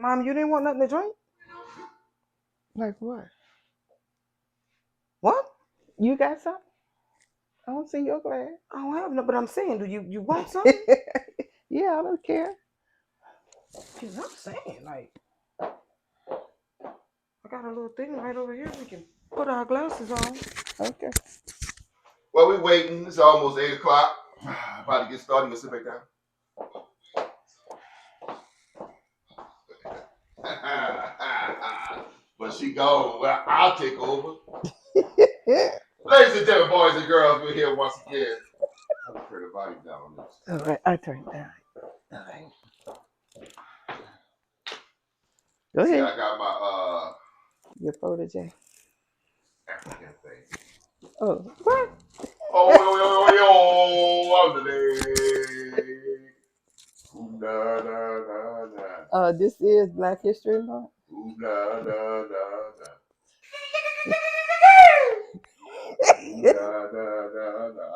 Mom, you didn't want nothing to drink? Like what? What? You got something? I don't see your glass. I don't have no, but I'm saying, do you want something? Yeah, I don't care. Cause I'm saying, like, I got a little thing right over here. We can put our glasses on. Okay. Well, we waiting. It's almost 8 o'clock. About to get started. You sit back down. But she gone. Well, I'll take over. Ladies and gentlemen, boys and girls, we're here once again. I'm gonna turn the volume down on this. All right, I turn it down. All right. Go See, ahead. I got my Your protege. African thing. Oh, what? Oh, I'm the Ooh, na, na, na, na. This is Black History Month. Ooh, na, na, na, na. Ooh, na, na, na, na.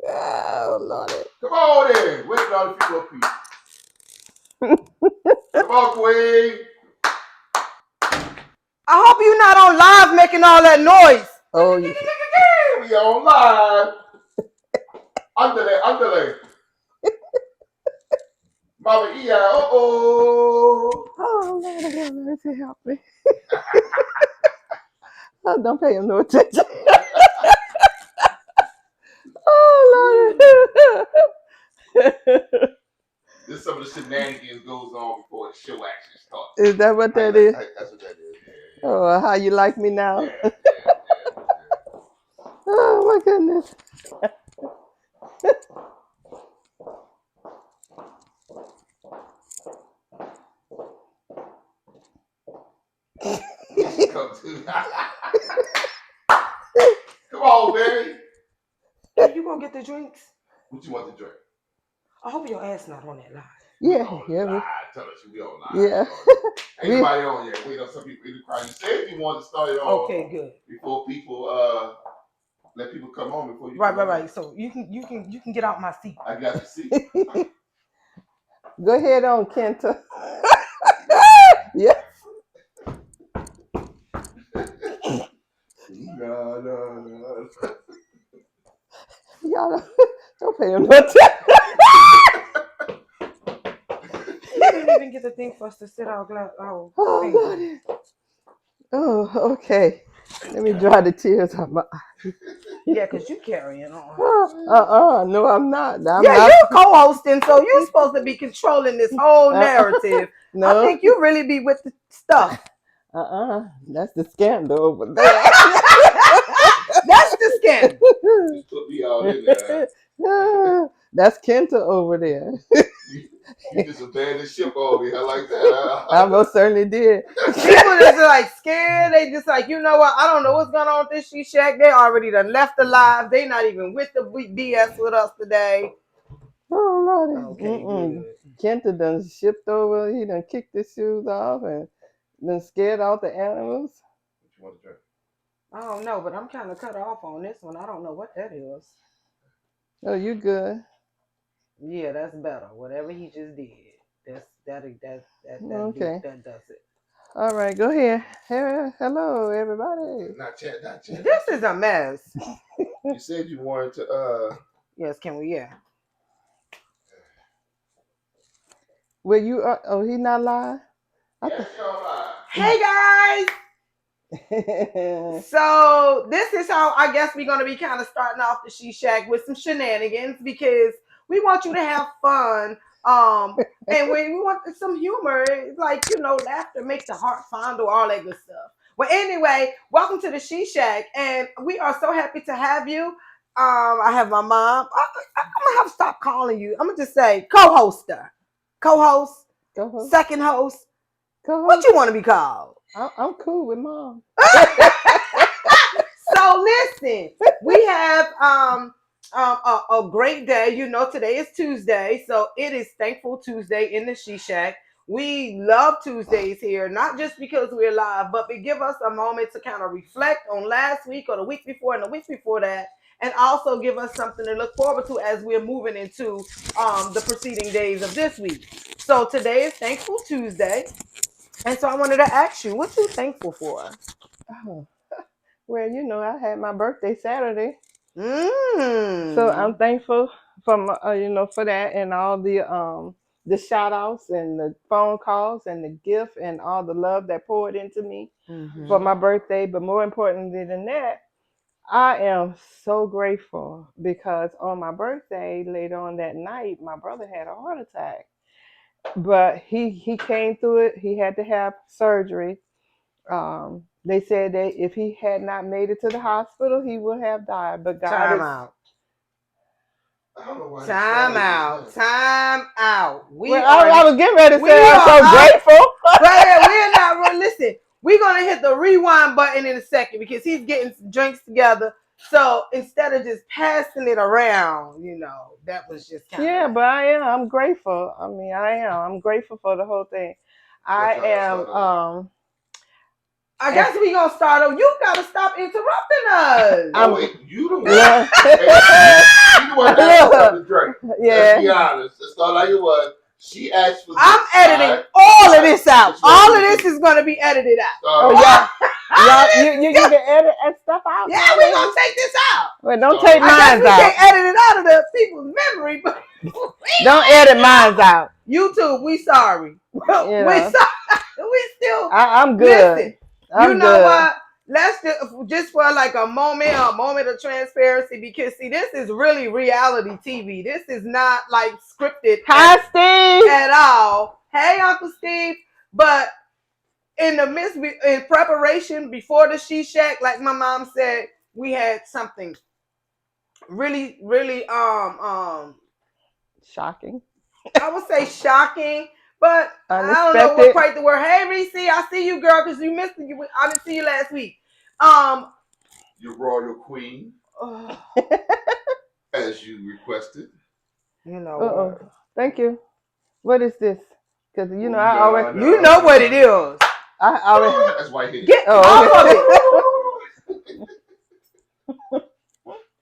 Oh, Lordy. Come on in. Wait on a few more people. Come on, Queen. I hope you're not on live making all that noise. Oh, yeah. We on live. Underlay. Mama E.I. Uh-oh. Oh, Lord, have mercy, help me. Oh, don't pay him no attention. Oh, Lord. This is some of the shenanigans goes on before the show actually starts. Is that what that is? That's what that is. Yeah. Oh, how you like me now? Yeah. Oh, my goodness. Come on, baby. Hey, you gonna get the drinks? What you want to drink? I hope your ass not on that live. Yeah, yeah. live. Tell us we on live. Yeah. Ain't nobody on yet. Wait on some people in the crowd. You said you wanted to start it on. Okay, good. Before people let people come on before you. Right. So you can get out my seat. I got your seat. Go ahead on, Kenta. Yeah. No. Y'all don't pay him no attention. You didn't even get the thing for us to sit our glass. Oh, okay. Let me dry the tears out my eyes. Yeah, because you carrying on. No, I'm not. You co-hosting, so you're supposed to be controlling this whole narrative. No. I think you really be with the stuff. That's the scandal over there. That's the scandal. Just put me all in there. That's Kenta over there. You just abandoned ship over here. I like that. I most certainly did. People just like scared. They just like, you know what? I don't know what's going on with this She Shack. They already done left the live. They not even with the BS with us today. Oh, Lordy. Okay, Kenta done shipped over. He done kicked his shoes off and done scared out the animals. What you want to drink? I don't know, but I'm kind of cut off on this one. I don't know what that is. Oh, you good? Yeah, that's better. Whatever he just did, that Okay. that does it. All right, go ahead. Hello, everybody. Not yet. This is a mess. You said you wanted to. Yes, can we? Yeah. Well, you are. Oh, he not live. Yes, you're live. Hey guys. So this is how I guess we're gonna be kind of starting off the She Shack with some shenanigans because we want you to have fun. And when we want some humor, it's like, you know, laughter makes the heart fondle, all that good stuff. Well, anyway, welcome to the She Shack, and we are so happy to have you. I have my mom. I'm gonna have to stop calling you. I'm gonna just say co-hoster, co-host, second host. What you want to be called? I'm cool with Mom. So listen, we have a great day. You know, today is Tuesday, so it is Thankful Tuesday in the She Shack. We love Tuesdays here, not just because we're live, but to give us a moment to kind of reflect on last week or the week before and the week before that, and also give us something to look forward to as we're moving into the preceding days of this week. So today is Thankful Tuesday. And so I wanted to ask you, what you thankful for? Oh, well, I had my birthday Saturday, so I'm Mmm. thankful for that and all the shout outs and the phone calls and the gift and all the love that poured into me for Mm-hmm. my birthday. But more importantly than that, I am so grateful because on my birthday, later on that night, my brother had a heart attack. But he came through it. He had to have surgery. They said that if he had not made it to the hospital, he would have died. But God Time is out. I don't know why he Time started just out. now. Time out. well. I was getting ready to We say I'm are so out. grateful. Brother, we're not real. Listen, we're gonna hit the rewind button in a second because he's getting some drinks together. So instead of just passing it around, that was just kind of Yeah, like. but I am. I'm grateful. I mean, I am. I'm grateful for the whole thing. I That's y'all am. start over. I And guess we gonna start over. You gotta stop interrupting us. Oh I'm. wait, you the one. Look, You the one asked for something to drink. Let's be yeah. honest. Let's start like it was. She asked for I'm this. editing Alright? all of this out. Which one All you of this do? is gonna be edited out. Start Oh over. y'all, you can edit and stuff out Yeah, now, we baby. gonna take this out. Well, don't Start take over. I guess mine we out. can't edit it out of the people's memory, but Don't edit mine out. YouTube, we sorry. You We know, sorry. We still I'm good. listen. You I'm know good. what? Let's just for like a moment of transparency, because see, this is really reality TV. This is not like scripted Hi, Steve. at all. Hey, Uncle Steve. But in the midst, in preparation before the She Shack, like my mom said, we had something really, really, Shocking. I would say shocking, but I don't know what Unexpected. quite the word. Hey, Reese, I see you, girl, because you missed it. I didn't see you last week. Your royal queen, Oh, as you requested. you know Uh-oh. what? Thank you. What is this? Because Ooh, I already. You know what it is. I already. That's white hair. Get Oh, off okay. of it.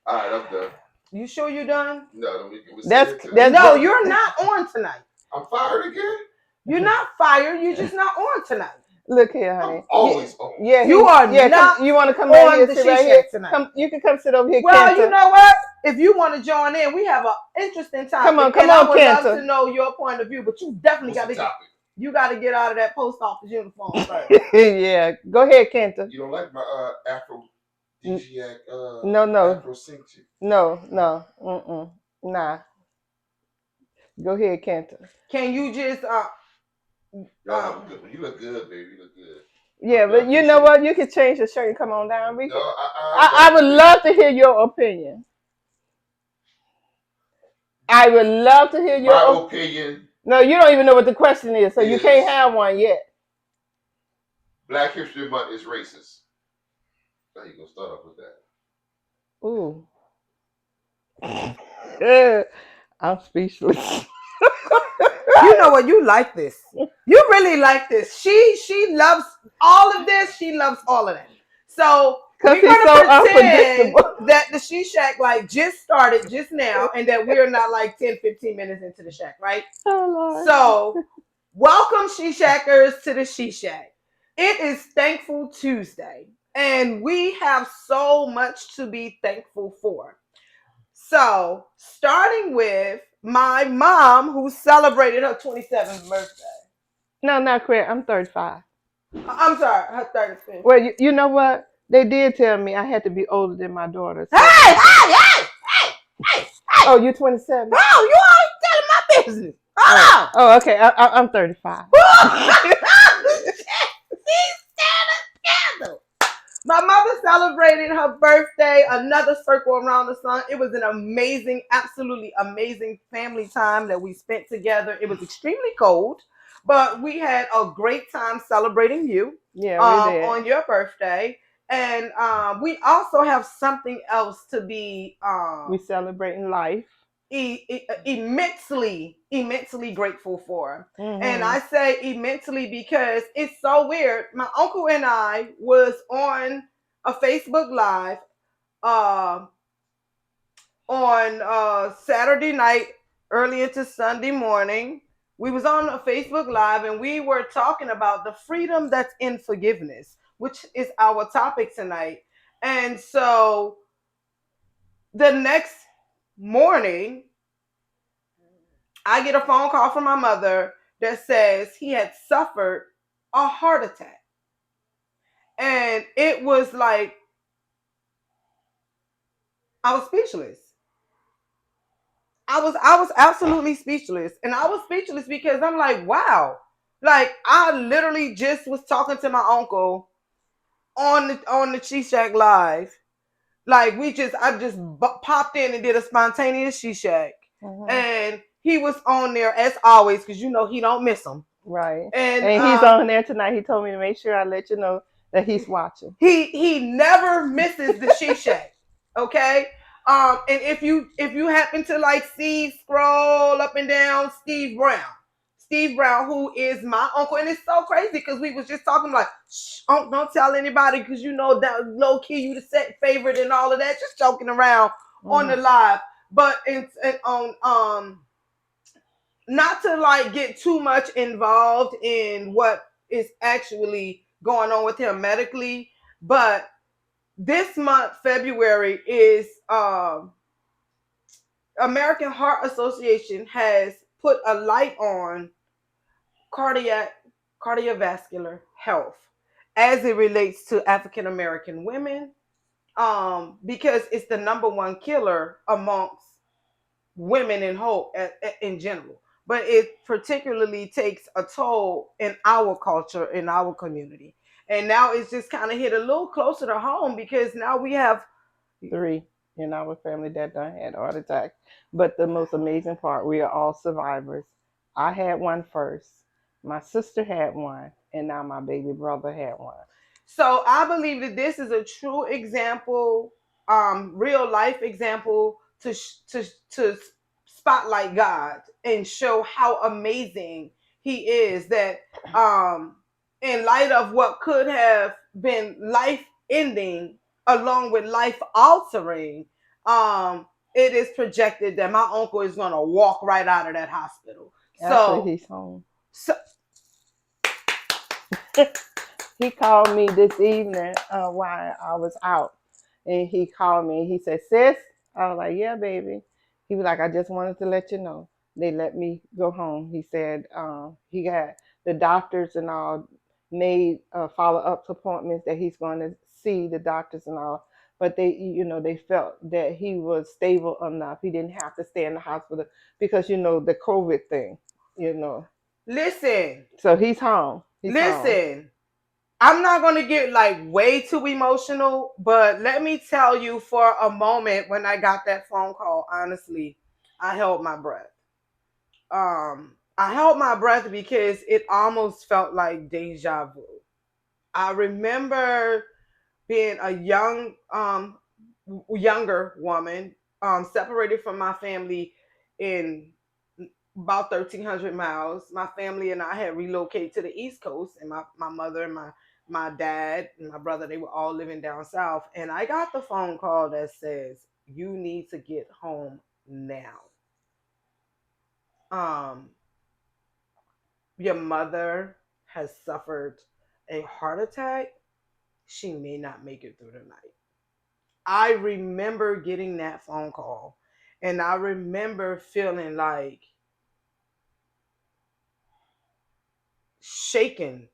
All right, I'm done. You sure you done? No, we can That's- say it. that's- No, you're not on tonight. I'm fired again. You're not fired. You're just not on tonight. Look here, honey. I'm always on. Yeah, You are not you want to come on right here, the sit She right here. Shack tonight. Come, you can come sit over here, Well, Kenta. you know what? If you want to join in, we have an interesting topic. Come on, and I would love Kenta. to know your point of view, but you definitely What's got the to topic? you got to get out of that post office uniform first. Yeah, go ahead, Kenta. You don't like my aphrodisiac No. Afro sync chick? No. Nah. Go ahead, Kenta. Can you just Y'all have a good one. You look good, baby. You look good. Yeah, but you know what? You can change the shirt and come on down. No, I would love to hear your opinion. I would love to hear your My opinion. No, you don't even know what the question is, so you Is- can't have one yet. Black History Month is racist. How you gonna start off with that? Ooh. I'm speechless. you know what? You like this. You really like this. She loves all of this. She loves all of that. So we're Because he's gonna so pretend unpredictable. that the She Shack like just started just now, and that we're not like 10, 15 minutes into the Shack, right? Oh, Lord. So welcome, She Shackers, to the She Shack. It is Thankful Tuesday, and we have so much to be thankful for. So, starting with my mom, who celebrated her 27th birthday. No, not correct. I'm 35. I'm sorry, her 35th. Well, you know what? They did tell me I had to be older than my daughter. So. Hey! Oh, you're 27? Oh, you already telling my business. Oh, Oh, okay. I'm 35. My mother celebrated her birthday, another circle around the sun. It was an amazing, absolutely amazing family time that we spent together. It was extremely cold, but we had a great time celebrating you Yeah, we did. on your birthday. And we also have something else to be We celebrating life. immensely grateful for. Mm-hmm. And I say immensely because it's so weird. My uncle and I was on a Facebook Live on Saturday night, early into Sunday morning, we was on a Facebook Live and we were talking about the freedom that's in forgiveness, which is our topic tonight. And so the next morning, I get a phone call from my mother that says he had suffered a heart attack. And it was like I was speechless. I was absolutely speechless. And I was speechless because I'm like, wow. Like I literally just was talking to my uncle on the Cheese Shack Live. Like I just popped in and did a spontaneous She Shack. And he was on there as always because he don't miss them. Right. And he's on there tonight. He told me to make sure I let you know that he's watching. He never misses the She Shack. Okay. And if you happen to like see scroll up and down Steve Brown, who is my uncle, and it's so crazy because we was just talking like, shh, don't tell anybody because that low key you the set favorite and all of that, just joking around on the live. But on not to like get too much involved in what is actually going on with him medically, but this month February is American Heart Association has put a light on cardiovascular health as it relates to African American women, because it's the number one killer amongst women in general. But it particularly takes a toll in our culture, in our community. And now it's just kind of hit a little closer to home because now we have 3 in our family that done had a heart attack. But the most amazing part, we are all survivors. I had one first. My sister had one, and now my baby brother had one. So I believe that this is a true example, real life example to spotlight God and show how amazing He is. That in light of what could have been life ending, along with life altering, it is projected that my uncle is gonna walk right out of that hospital. Actually, he's home. So he called me this evening while I was out, and he called me. He said, "Sis," I was like, "Yeah, baby." He was like, "I just wanted to let you know they let me go home." He said he got the doctors and all made follow-up appointments that he's going to see the doctors and all, but they felt that he was stable enough. He didn't have to stay in the hospital because the COVID thing. Listen. So he's home. Listen. I'm not going to get like way too emotional, but let me tell you, for a moment when I got that phone call, honestly, I held my breath. I held my breath because it almost felt like deja vu. I remember being a younger woman, separated from my family in about 1,300 miles. My family and I had relocated to the East Coast, and my mother and my dad and my brother, they were all living down south. And I got the phone call that says, "You need to get home now. Your mother has suffered a heart attack. She may not make it through the night." I remember getting that phone call, and I remember feeling like shaken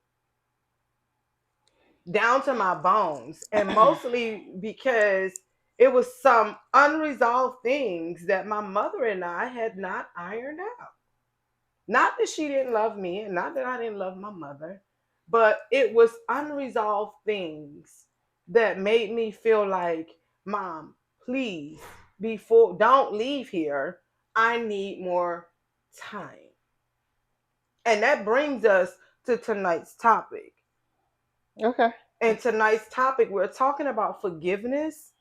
down to my bones, and mostly because it was some unresolved things that my mother and I had not ironed out. Not that she didn't love me, and not that I didn't love my mother, but it was unresolved things that made me feel like, Mom, please, before don't leave here. I need more time. And that brings us to tonight's topic. Okay. And tonight's topic, we're talking about forgiveness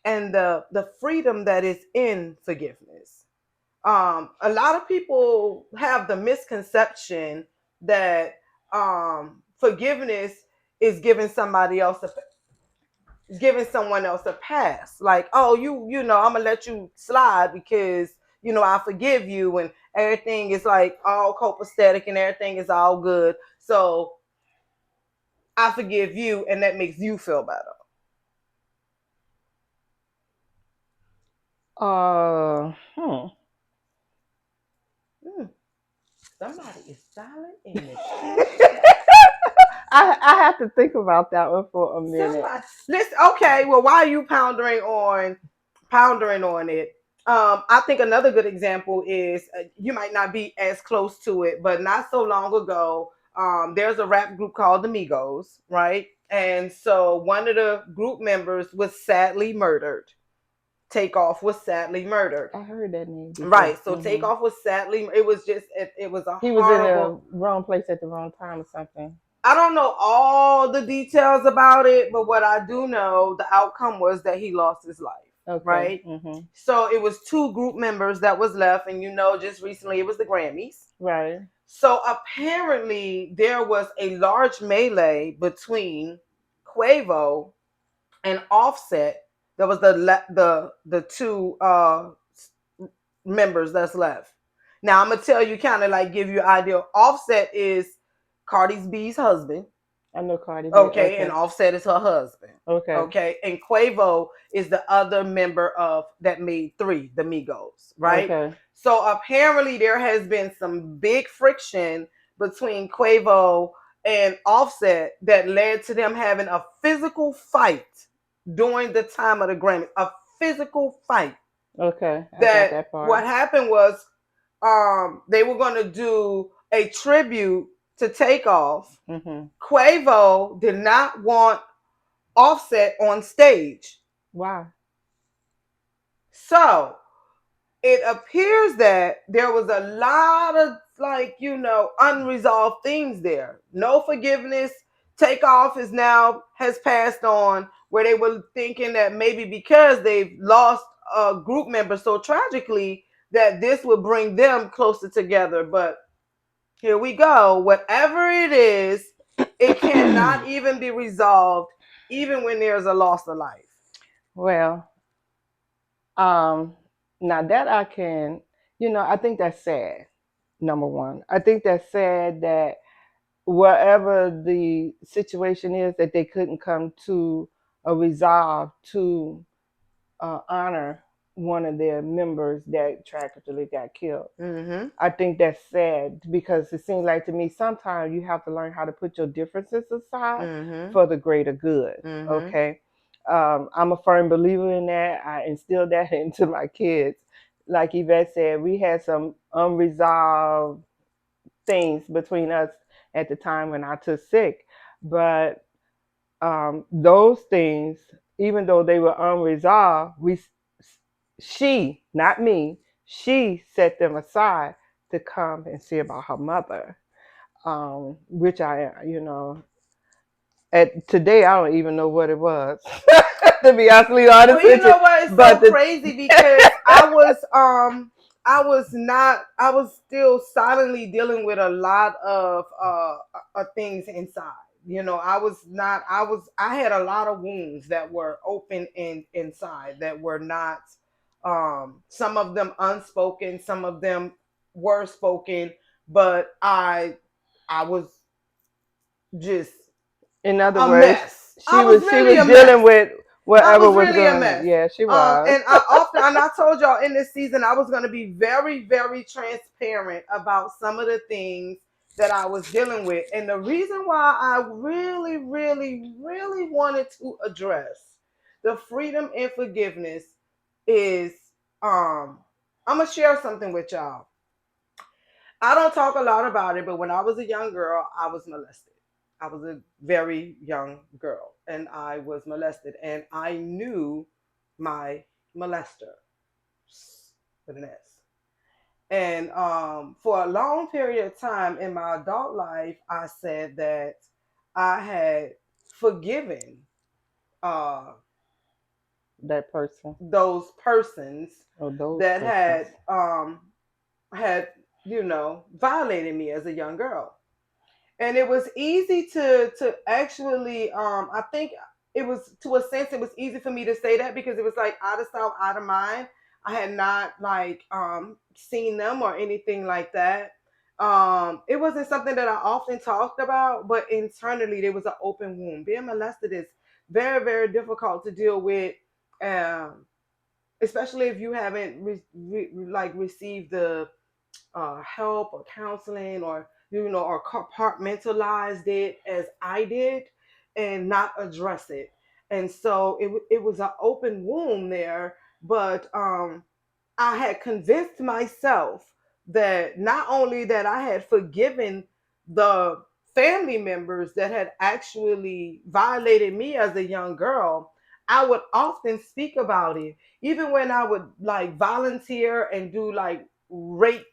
and the freedom that is in forgiveness. A lot of people have the misconception that forgiveness is giving someone else a pass. Like, oh, I'm gonna let you slide because I forgive you, everything is like all copacetic and everything is all good. So I forgive you, and that makes you feel better. Hmm. Hmm. Somebody is silent in the shit. I have to think about that one for a minute. Somebody, listen. Okay, well, why are you pondering on it? I think another good example is you might not be as close to it, but not so long ago, there's a rap group called the Migos, right? And so one of the group members was sadly murdered. Takeoff was sadly murdered. I heard that name before. Right. So Takeoff was sadly. It was a He was in horrible. the wrong place at the wrong time or something. I don't know all the details about it, but what I do know, the outcome was that he lost his life. Okay. Right. So it was two group members that was left, and just recently it was the Grammys. Right. So apparently there was a large melee between Quavo and Offset. That was the two members that's left. Now I'm gonna tell you, kind of like give you an idea. Offset is Cardi B's husband. I know Cardi B. Okay, and Offset is her husband. Okay. Okay, and Quavo is the other member of that made three, the Migos, right? Okay. So apparently there has been some big friction between Quavo and Offset that led to them having a physical fight during the time of the Grammy. A physical fight. Okay. I got That that part. what happened was they were going to do a tribute to Takeoff. Quavo did not want Offset on stage. Why? So it appears that there was a lot of unresolved things there. No forgiveness. Takeoff has passed on, where they were thinking that maybe because they've lost a group member so tragically that this would bring them closer together. But here we go. Whatever it is, it cannot even be resolved, even when there's a loss of life. Well, now that I can, I think that's sad. Number one, I think that's sad that whatever the situation is, that they couldn't come to a resolve to honor one of their members that tragically got killed. Mm-hmm. I think that's sad because it seems like to me sometimes you have to learn how to put your differences aside for the greater good. Okay. I'm a firm believer in that. I instilled that into my kids. Like Yvette said, we had some unresolved things between us at the time when I took sick. But those things, even though they were unresolved, she, not me, she set them aside to come and see about her mother, which at today I don't even know what it was. To be honestly honest with you. Know what? It's so crazy because I was still silently dealing with a lot of things inside. I had a lot of wounds that were open inside that were not, some of them unspoken, some of them were spoken, but I was just, in other a words, mess. She was dealing with whatever was really going on. Yeah, she was. And I told y'all in this season I was going to be very, very transparent about some of the things that I was dealing with. And the reason why I really, really, really wanted to address the freedom and forgiveness is, I'm going to share something with y'all. I don't talk a lot about it, but when I was a young girl, I was molested. I was a very young girl and I was molested, and I knew my molester with an S. And for a long period of time in my adult life, I said that I had forgiven that person, those persons that had violated me as a young girl. And it was easy to actually, I think it was, to a sense, it was easy for me to say that because it was like out of sight, out of mind. I had not like seen them or anything like that. It wasn't something that I often talked about, but internally there was an open wound. Being molested is very, very difficult to deal with, um, especially if you haven't like received the help or counseling, or or compartmentalized it as I did, and not address it. And so it was an open wound there. But I had convinced myself that not only that I had forgiven the family members that had actually violated me as a young girl, I would often speak about it. Even when I would like volunteer and do like rape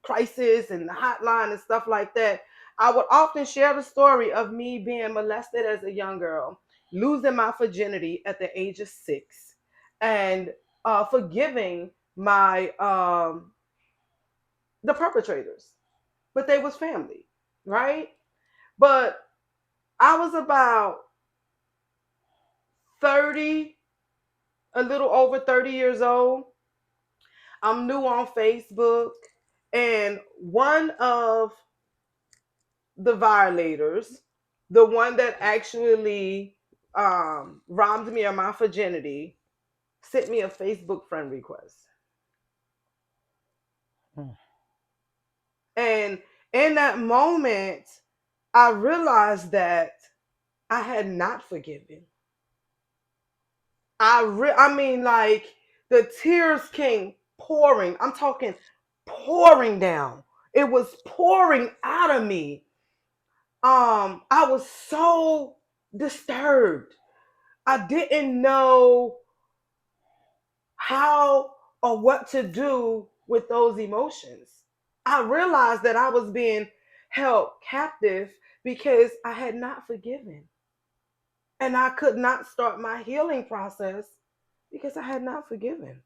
crisis and the hotline and stuff like that, I would often share the story of me being molested as a young girl, losing my virginity at the age of 6, and forgiving my the perpetrators, but they was family, right? But I was about 30, a little over 30 years old. I'm new on Facebook, and one of the violators, the one that actually robbed me of my virginity, sent me a Facebook friend request. Mm. And in that moment, I realized that I had not forgiven. I mean, like, the tears came pouring. I'm talking pouring down. It was pouring out of me. I was so disturbed. I didn't know how or what to do with those emotions. I realized that I was being held captive because I had not forgiven. And I could not start my healing process because I had not forgiven.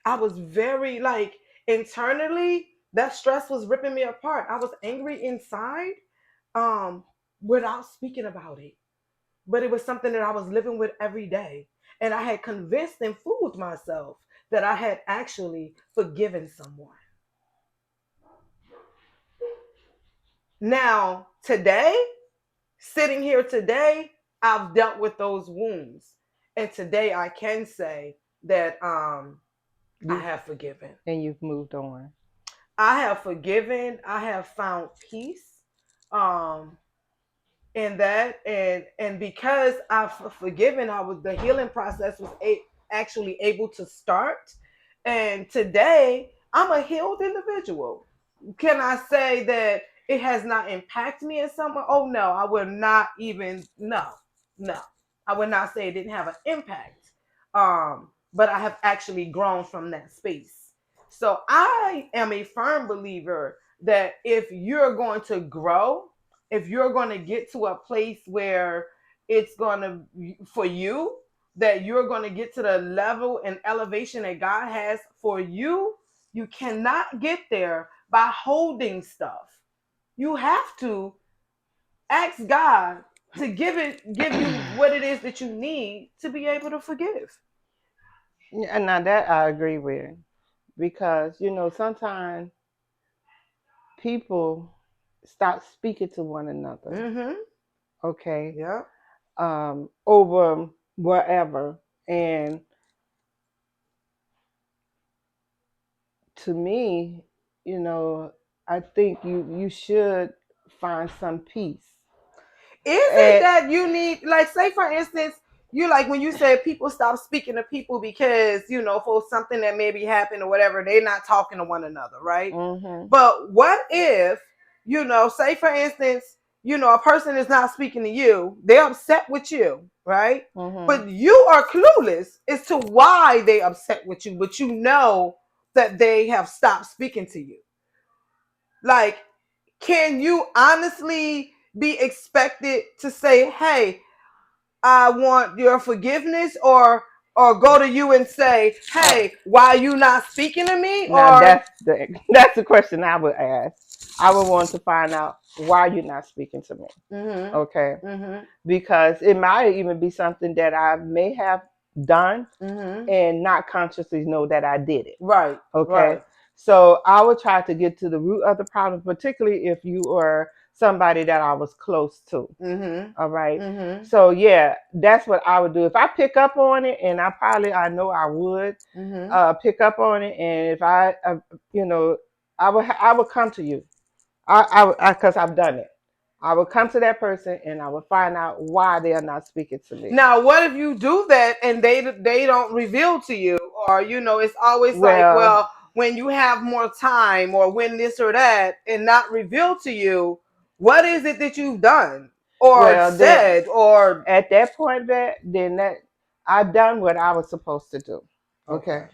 I was very, like, internally, that stress was ripping me apart. I was angry inside, um, without speaking about it. But it was something that I was living with every day. And I had convinced and fooled myself that I had actually forgiven someone. Now, today, sitting here today, I've dealt with those wounds. And today I can say that I You have forgiven. and you've moved on. I have forgiven. I have found peace. Um, in that, and because I've forgiven, I was the healing process was actually able to start, and today I'm a healed individual. Can I say that it has not impacted me in some way? Oh no, I would not even, no, no, I would not say it didn't have an impact. But I have actually grown from that space. So I am a firm believer that if you're going to grow, if you're going to get to a place where it's going to, for you, that you're going to get to the level and elevation that God has for you, you cannot get there by holding stuff. You have to ask God to give you what it is that you need to be able to forgive. Yeah, and now that I agree with, because sometimes people stop speaking to one another, Mm-hmm. okay, Yeah. over whatever. And to me, you know, I think you should find some peace. Is it And that you need, like, say for instance, you, like, when you said people stop speaking to people because, for something that maybe happened or whatever, they're not talking to one another, right? hmm But what if, say for instance, a person is not speaking to you, they're upset with you, right? hmm But you are clueless as to why they upset with you, but you know that they have stopped speaking to you. Like, can you honestly be expected to say, "Hey, I want your forgiveness," or go to you and say, uh, "Hey, why are you not speaking to me?" now Or that's the question I would ask. I would want to find out why you're not speaking to me. mhm. Okay, Mhm. because it might even be something that I may have done Mm-hmm. and not consciously know that I did it. Right. Okay. Right. So I would try to get to the root of the problem, particularly if you were somebody that I was close to. Mm-hmm. All right. Mm-hmm. So yeah, that's what I would do. If I pick up on it, and I know I would Mm-hmm. pick up on it, and if you know, I would come to you. Because I've done it. I would come to that person and I would find out why they are not speaking to me. Now, what if you do that and they don't reveal to you, or it's always like, Well, well, when you have more time, or when this or that, and not reveal to you, what is it that you've done or well, then said or at that point, that I've done what I was supposed to do. okay. Okay,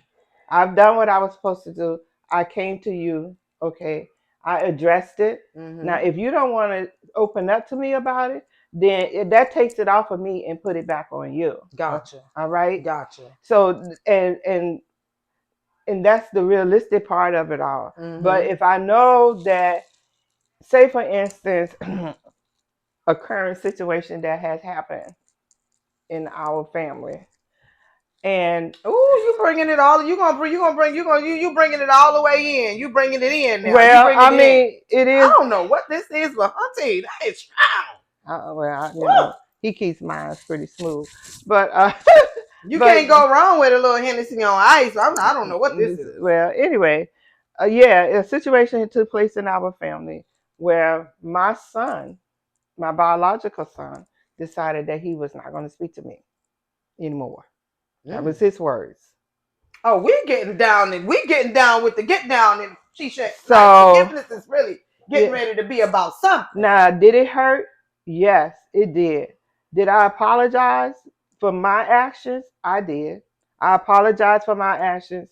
I've done what I was supposed to do. I came to you. Okay, I addressed it. Now, Mm-hmm. if you don't want to open up to me about it, then that takes it off of me and put it back on you. Gotcha. All right. Gotcha. So and that's the realistic part of it all. But Mm-hmm. if I know that, say for instance, a current situation that has happened in our family, and Ooh, you bringing it all. You bringing it all the way in. You bringing it in now. You well, bringing I it in. mean, it I is. don't know what this is, but Hunty, that is strong. You Woo! know, he keeps mine pretty smooth, but You but can't go wrong with a little Hennessy on ice. I don't know what this is. well, anyway, yeah, a situation took place in our family where my son, my biological son, decided that he was not going to speak to me anymore. That was Mm. his words. Oh, we getting down with the get down and she said like So forgiveness is really getting yeah. ready to be about something. Now, did it hurt? Yes, it did. Did I apologize for my actions? I did. I apologize for my actions,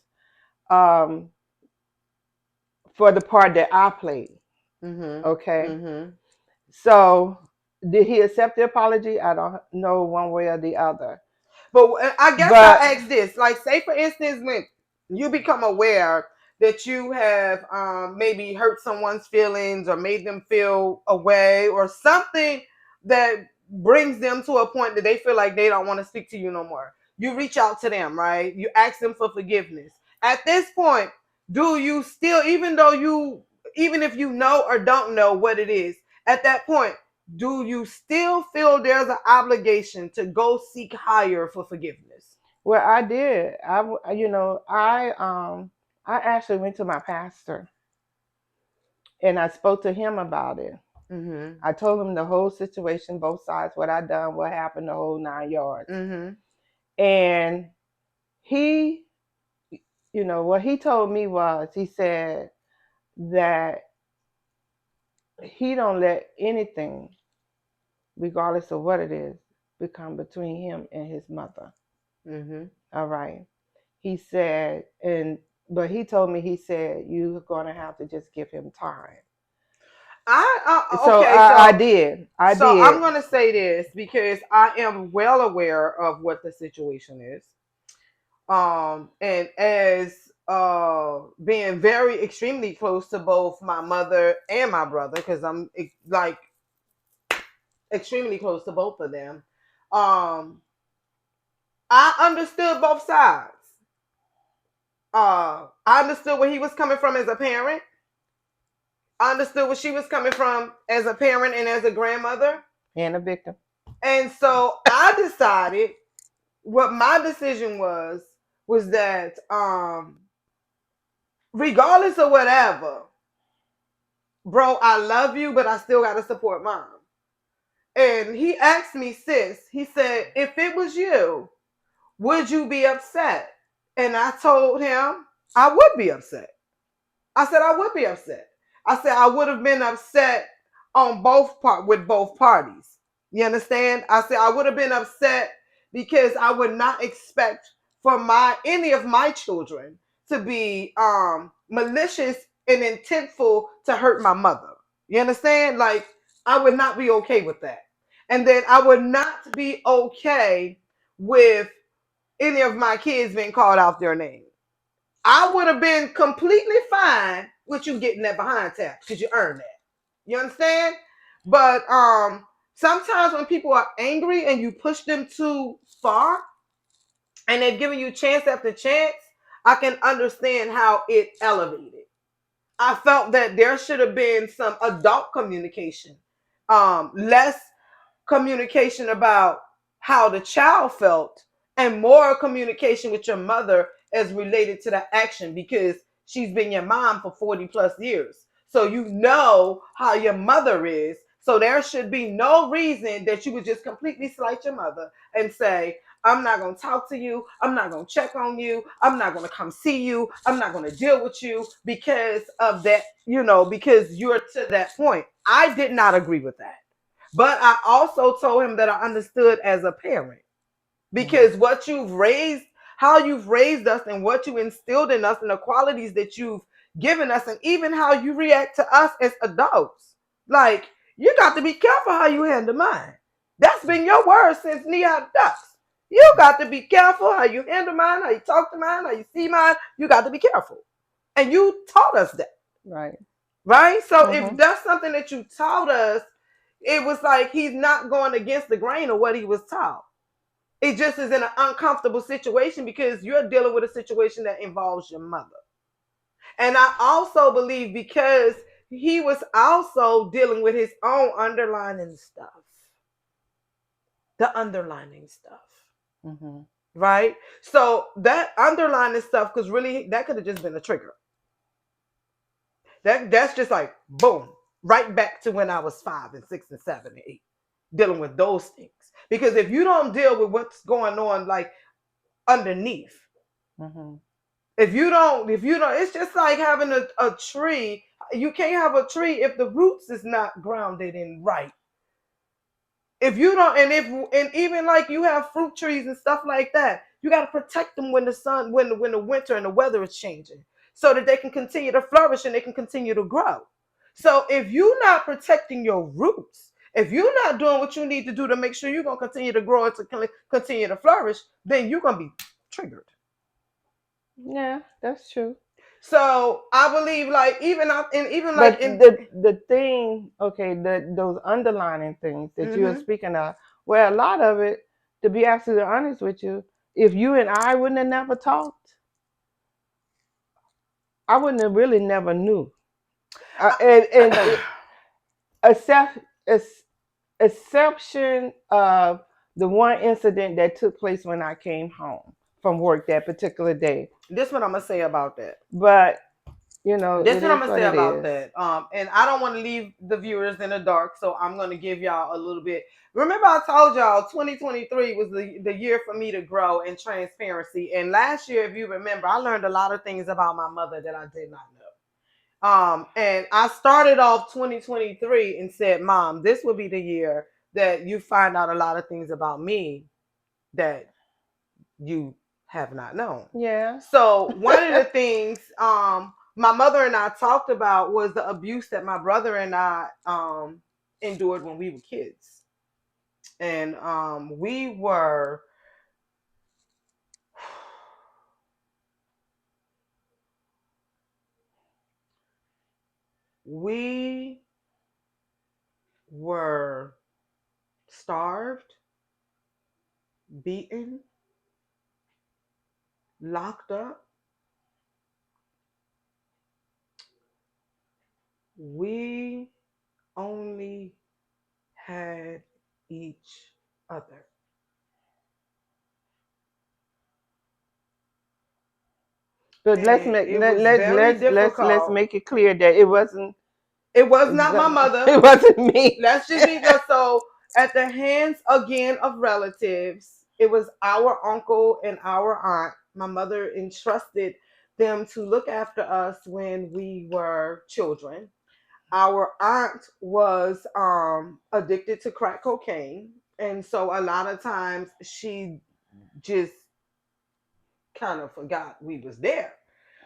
um, for the part that I played. Mm-hmm. Okay. Mm-hmm. So, did he accept the apology? I don't know one way or the other. But I guess But I'll ask this. Like, say for instance, when you become aware that you have maybe hurt someone's feelings or made them feel away or something that brings them to a point that they feel like they don't want to speak to you no more. You reach out to them, right? You ask them for forgiveness. At this point, do you still, even if you know or don't know what it is, at that point, do you still feel there's an obligation to go seek higher for forgiveness? well, I did. I actually went to my pastor and I spoke to him about it. Mm-hmm. I told him the whole situation, both sides, what I done, what happened, the whole 9 yards. Mm-hmm. And he, what he told me was, he said that he don't let anything, regardless of what it is, become between him and his mother. Mm-hmm. All right. He said, but he told me, he said, you're gonna have to just give him time. So Okay, I did. I so did. I'm gonna say this because I am well aware of what the situation is. And as being very extremely close to both my mother and my brother, because I'm like extremely close to both of them. Um, I understood both sides. I understood where he was coming from as a parent. I understood where she was coming from as a parent and as a grandmother. And a victim. And so I decided what my decision was that regardless of whatever, bro, I love you, but I still gotta support mom. And he asked me, sis, he said, if it was you, would you be upset? And I told him I would be upset. I said I would be upset. I said I would have been upset on with both parties. You understand? I said I would have been upset because I would not expect for any of my children to be malicious and intentful to hurt my mother. You understand? Like I would not be okay with that. And then I would not be okay with any of my kids being called out their name. I would have been completely fine with you getting that behind tap because you earned that. You understand? But sometimes when people are angry and you push them too far, and they've given you chance after chance, I can understand how it elevated. I felt that there should have been some adult communication, less communication about how the child felt, and more communication with your mother as related to the action, because she's been your mom for 40 plus years. So you know how your mother is. So there should be no reason that you would just completely slight your mother and say, I'm not going to talk to you. I'm not going to check on you. I'm not going to come see you. I'm not going to deal with you because of that, because you're to that point. I did not agree with that. But I also told him that I understood as a parent, because what you've raised, how you've raised us, and what you instilled in us, and the qualities that you've given us, and even how you react to us as adults. Like, you got to be careful how you handle mine. That's been your word since Neon Ducks. You got to be careful how you handle mine, how you talk to mine, how you see mine. You got to be careful. And you taught us that. Right. Right? So Mm-hmm. if that's something that you taught us, it was like he's not going against the grain of what he was taught. It just is in an uncomfortable situation because you're dealing with a situation that involves your mother. And I also believe because he was also dealing with his own underlining stuff. The underlining stuff. Mm-hmm. Right? So that underlining stuff, because really that could have just been a trigger. That's just like boom, right back to when I was 5 and 6 and 7 and 8, dealing with those things. Because if you don't deal with what's going on like underneath, Mm-hmm. if you don't, it's just like having a tree. You can't have a tree if the roots is not grounded and right. If you don't, and even like you have fruit trees and stuff like that, you got to protect them when the sun, when the winter and the weather is changing, so that they can continue to flourish and they can continue to grow. So if you're not protecting your roots, if you're not doing what you need to do to make sure you're gonna continue to grow and to continue to flourish, then you're gonna be triggered. Yeah, that's true. So I believe, like even like But in. the thing, okay, those underlining things that you are Mm-hmm. speaking of, well, a lot of it, to be absolutely honest with you, if you and I wouldn't have never talked, I wouldn't have really never knew. And except exception of the one incident that took place when I came home from work that particular day. This is what I'm gonna say about that. But This it is what I'm is gonna what say it about is. that. And I don't want to leave the viewers in the dark, so I'm gonna give y'all a little bit. Remember, I told y'all 2023 was the year for me to grow in transparency. And last year, if you remember, I learned a lot of things about my mother that I did not know. And I started off 2023 and said, Mom, this will be the year that you find out a lot of things about me that you have not known. Yeah. So one of the things my mother and I talked about was the abuse that my brother and I endured when we were kids. And we were starved, beaten, locked up. We only had each other. But let's And make it was very let's difficult. make it clear that it wasn't It was not my mother. it wasn't me. Let's just be good. So, at the hands again of relatives, it was our uncle and our aunt. My mother entrusted them to look after us when we were children. Our aunt was addicted to crack cocaine, and so a lot of times she just kind of forgot we was there.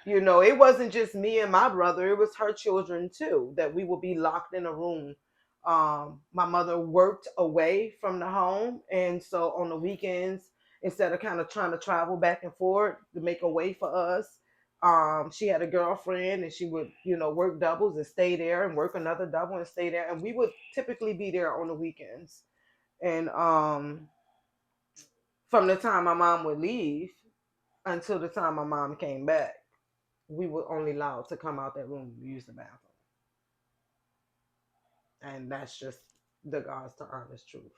It wasn't just me and my brother, it was her children too, that we would be locked in a room. My mother worked away from the home, and so on the weekends, instead of kind of trying to travel back and forth to make a way for us, she had a girlfriend, and she would, work doubles and stay there, and work another double and stay there, and we would typically be there on the weekends. And from the time my mom would leave until the time my mom came back, we were only allowed to come out that room to use the bathroom. And that's just the God's to honest truth.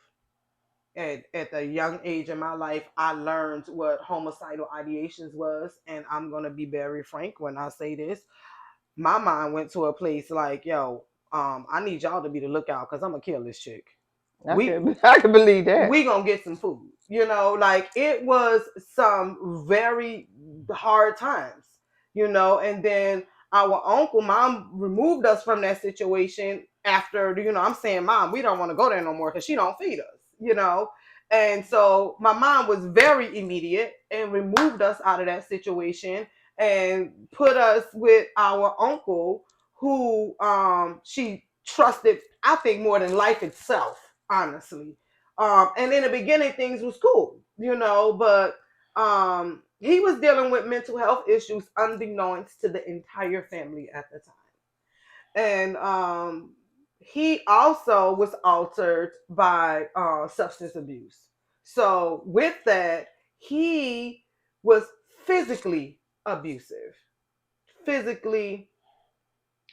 At the young age in my life, I learned what homicidal ideations was. And I'm going to be very frank when I say this. My mind went to a place like, yo, I need y'all to be the lookout because I'm going to kill this chick. I can believe that. We gonna get some food. Like it was some very hard times, and then our uncle, mom removed us from that situation after, I'm saying, mom, we don't want to go there no more because she don't feed us. And so my mom was very immediate and removed us out of that situation and put us with our uncle who she trusted, I think, more than life itself, honestly. And in the beginning, things was cool, but he was dealing with mental health issues unbeknownst to the entire family at the time. And he also was altered by substance abuse. So with that, he was physically abusive. Physically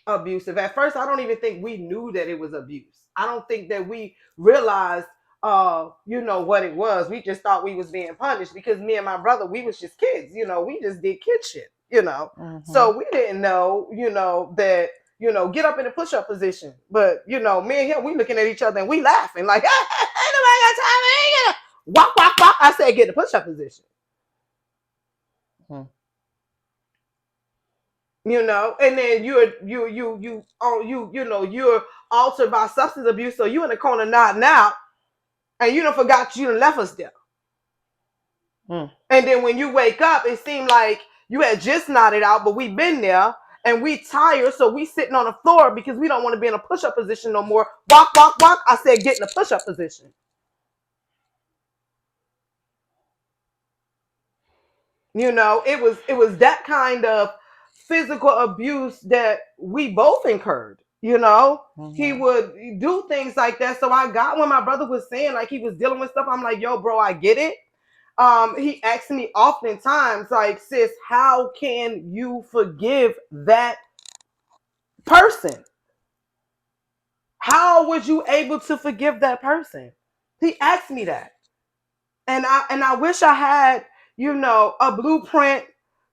abusive. At first, I don't even think we knew that it was abuse. I don't think that we realized what it was. We just thought we was being punished because me and my brother, we was just kids, we just did kid shit. So we didn't know, that, get up in a push-up position. But, me and him, we looking at each other and we laughing like, hey, ain't nobody got time, ain't walk, walk, walk. I said, get in the push-up position. And then you're altered by substance abuse, so you in the corner nodding out, and you don't forgot you done left us there. And then when you wake up, it seemed like you had just nodded out, but we been there and we tired, so we sitting on the floor because we don't want to be in a push-up position no more. Walk, walk, walk. I said, get in the push-up position. It was that kind of physical abuse that we both incurred. He would do things like that. So I got when my brother was saying like he was dealing with stuff, I'm like, yo, bro, I get it. He asked me oftentimes, like, sis, how can you forgive that person? How was you able to forgive that person? He asked me that. And I wish I had, a blueprint,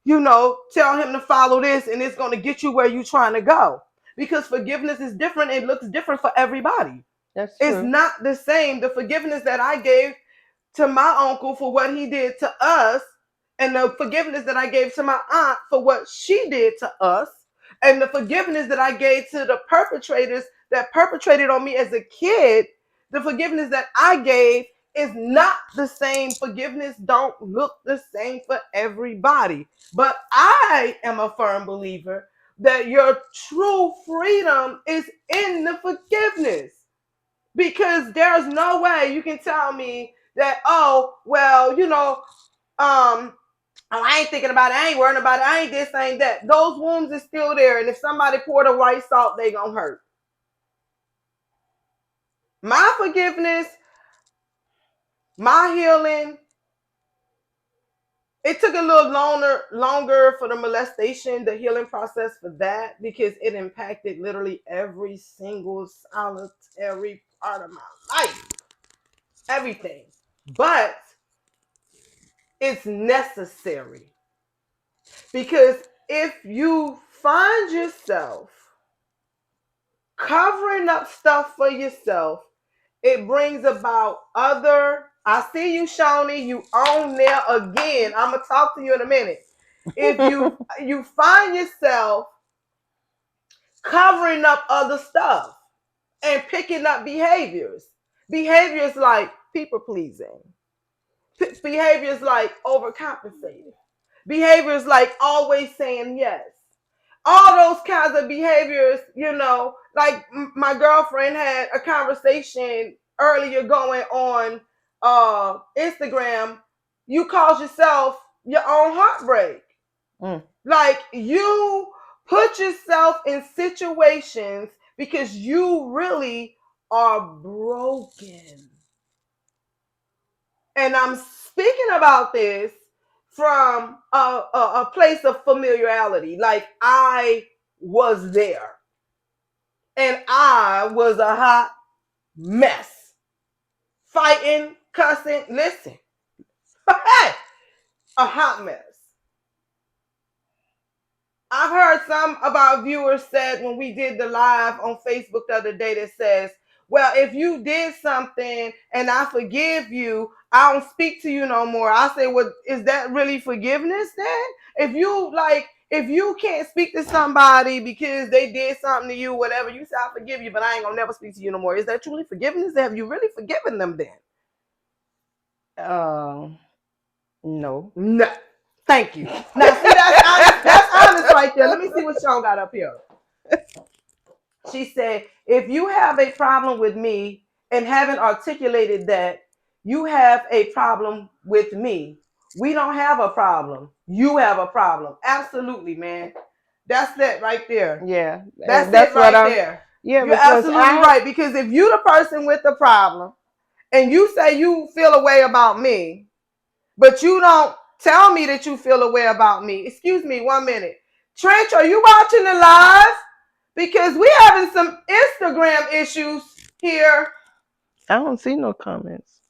tell him to follow this and it's going to get you where you're trying to go. Because forgiveness is different. It looks different for everybody. That's true. It's not the same. The forgiveness that I gave to my uncle for what he did to us, and the forgiveness that I gave to my aunt for what she did to us, and the forgiveness that I gave to the perpetrators that perpetrated on me as a kid, the forgiveness that I gave is not the same. Forgiveness don't look the same for everybody. But I am a firm believer that your true freedom is in the forgiveness. Because there's no way you can tell me that, oh, well, I ain't thinking about it, I ain't worrying about it, I ain't this, I ain't that. Those wounds are still there, and if somebody pour the white salt, they gonna hurt. My forgiveness, my healing, it took a little longer for the molestation, the healing process for that, because it impacted literally every single solitary part of my life. Everything. But it's necessary. Because if you find yourself covering up stuff for yourself, it brings about other. I see you, Shawnee. You on there again. I'm gonna talk to you in a minute. If you find yourself covering up other stuff and picking up behaviors like people pleasing, behaviors like overcompensating, behaviors like always saying yes. All those kinds of behaviors, like my girlfriend had a conversation earlier going on Instagram. You caused yourself your own heartbreak. Like you put yourself in situations because you really are broken. And I'm speaking about this from a place of familiarity. Like I was there and I was a hot mess. Fighting, cussing. Listen, hey, a hot mess. I've heard some of our viewers said when we did the live on Facebook the other day that says, well, if you did something and I forgive you, I don't speak to you no more. I say, well, is that really forgiveness then? If you can't speak to somebody because they did something to you, whatever, you say, I forgive you, but I ain't gonna never speak to you no more. Is that truly forgiveness? Have you really forgiven them then? No. No. Thank you. Now, see, that's honest. That's honest right there. Let me see what Sean got up here. She said, if you have a problem with me and haven't articulated that you have a problem with me, we don't have a problem. You have a problem. Absolutely, man. That's it right there. Yeah. That's That's it right what there. Yeah, You're absolutely right. Because if you the person with the problem and you say you feel a way about me, but you don't tell me that you feel a way about me. Excuse me, 1 minute. Trench, are you watching the live? Because we having some Instagram issues here. I don't see no comments.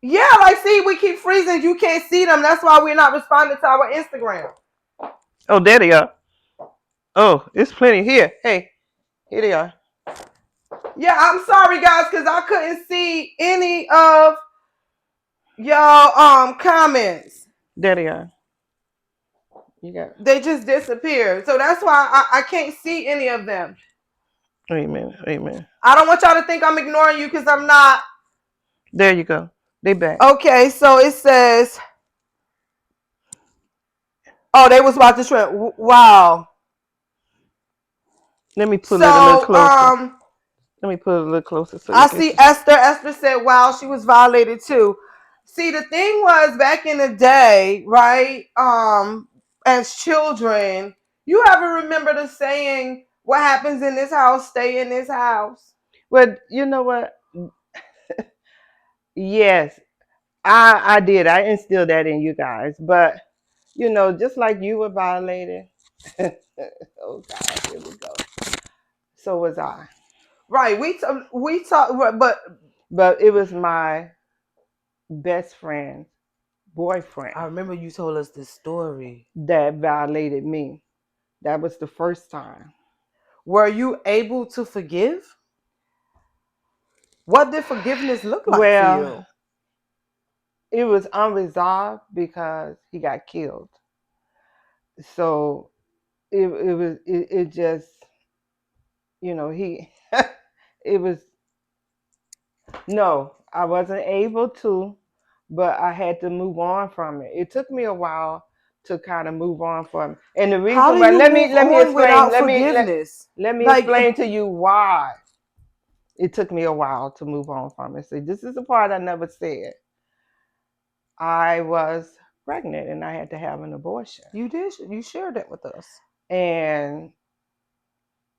Yeah, like see, we keep freezing. You can't see them. That's why we're not responding to our Instagram. Oh, there they are. Oh, it's plenty here. Hey, here they are. Yeah, I'm sorry guys, because I couldn't see any of y'all comments. There they are. You got. They just disappeared. So that's why I can't see any of them. Amen. Amen. I don't want y'all to think I'm ignoring you because I'm not. There you go. They back. Okay, so it says, oh, they was watching shrimp. Wow. Let me pull it a little closer. Let me put it a little closer so I see Esther. Esther said, wow, she was violated too. See, the thing was back in the day, right? As children, you ever remember the saying, what happens in this house, stay in this house? Well, you know what? Yes, I did. I instilled that in you guys. But, just like you were violated. Oh, God, here we go. So was I. Right. We talk, But it was my best friend's boyfriend I remember you told us this story. that violated me. That was the first time. Were you able to forgive? What did forgiveness look like for Well, you? it was unresolved because he got killed. So it just, he it was, no, I wasn't able to, but I had to move on from it. It took me a while to kind of move on from it. And the How reason do why, you let me move on explain, without forgiveness? let me Like, explain to you why it took me a while to move on from it. See, this is the part I never said. I was pregnant and I had to have an abortion. you did. You shared that with us. And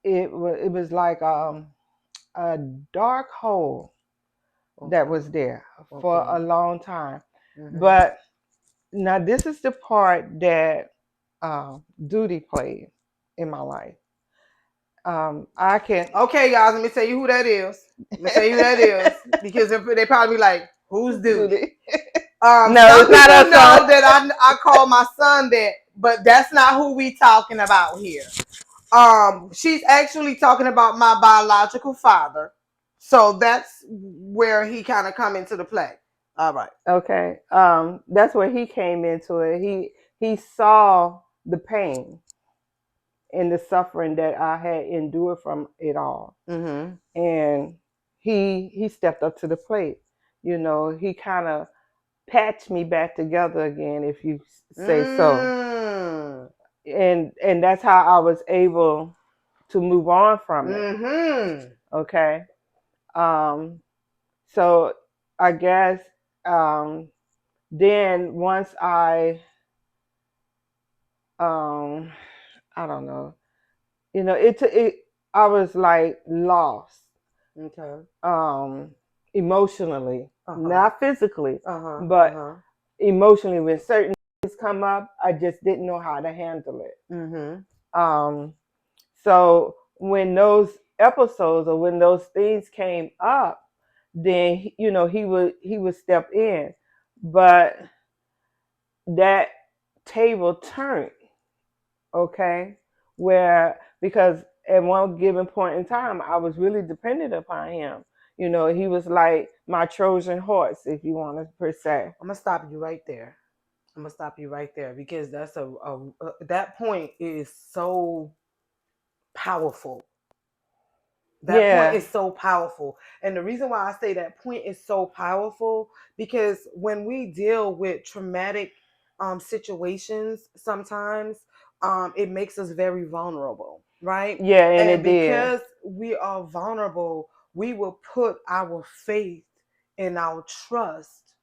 it was like a dark hole that was there for a long time. Mm-hmm. But now this is the part that duty played in my life. I can. Okay, guys, let me tell you who that is. Let me tell you who that is because they probably be like, "Who's Duty?" No, some it's not people our know son. that I call my son that, but that's not who we talking about here. She's actually talking about my biological father, so that's where he kind of come into the play. All right. Okay. That's where he came into it. He saw the pain and the suffering that I had endured from it all. Mm-hmm. And he stepped up to the plate. He kind of patched me back together again, if you say so. And that's how I was able to move on from it. Mm-hmm. Okay. So I guess then once I don't know, it I was like lost. Okay. emotionally, Uh-huh. not physically, Uh-huh. but Uh-huh. emotionally. When certain things come up, I just didn't know how to handle it. Mm-hmm. So when those episodes or when those things came up, then he would step in, but that table turned, okay, where because at one given point in time I was really dependent upon him. He was like my Trojan horse, if you want to per se. I'm gonna stop you right there. I'm gonna stop you right there because that's that point is so powerful. That point Yeah, is so powerful. And the reason why I say that point is so powerful because when we deal with traumatic situations, sometimes it makes us very vulnerable, right? yeah, and And it did. because we are vulnerable, we will put our faith and our trust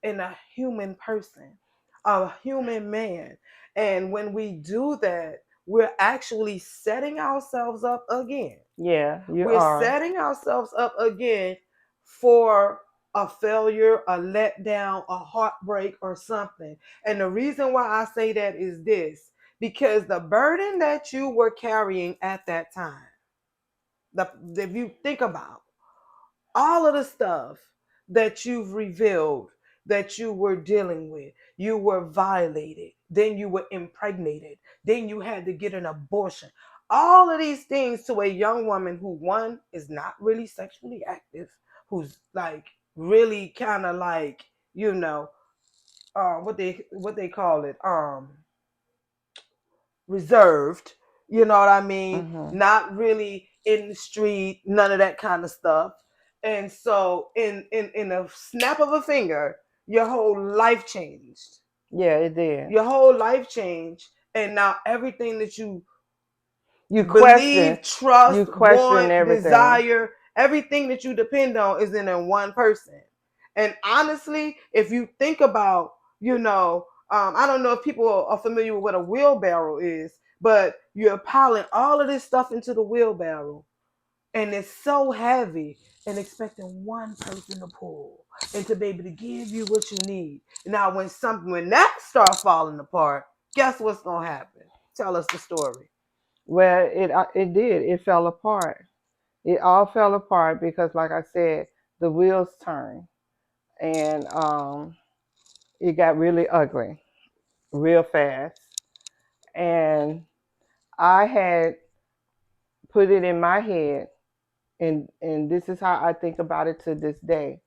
in a human person, a human man. And when we do that, we're actually setting ourselves up again. Yeah, you We're are. setting ourselves up again for a failure, a letdown, a heartbreak, or something. And the reason why I say that is this because the burden that you were carrying at that time, if you think about all of the stuff that you've revealed that you were dealing with, you were violated, then you were impregnated, then you had to get an abortion. All of these things to a young woman who, one, is not really sexually active, who's like really kind of like, what they call it, reserved, you know what I mean? Hmm. Not really in the street, none of that kind of stuff. And so in a snap of a finger, your whole life changed. Yeah, it did. Your whole life changed. And now everything that you You question, believe, trust, you question want, everything. desire, everything that you depend on is in one person. And honestly, if you think about, I don't know if people are familiar with what a wheelbarrow is, but you're piling all of this stuff into the wheelbarrow, and it's so heavy, and expecting one person to pull and to be able to give you what you need. Now, when that starts falling apart, guess what's gonna happen? Tell us the story. Well, it did. It fell apart. It all fell apart because, like I said, the wheels turned, and it got really ugly real fast. And I had put it in my head, and this is how I think about it to this day.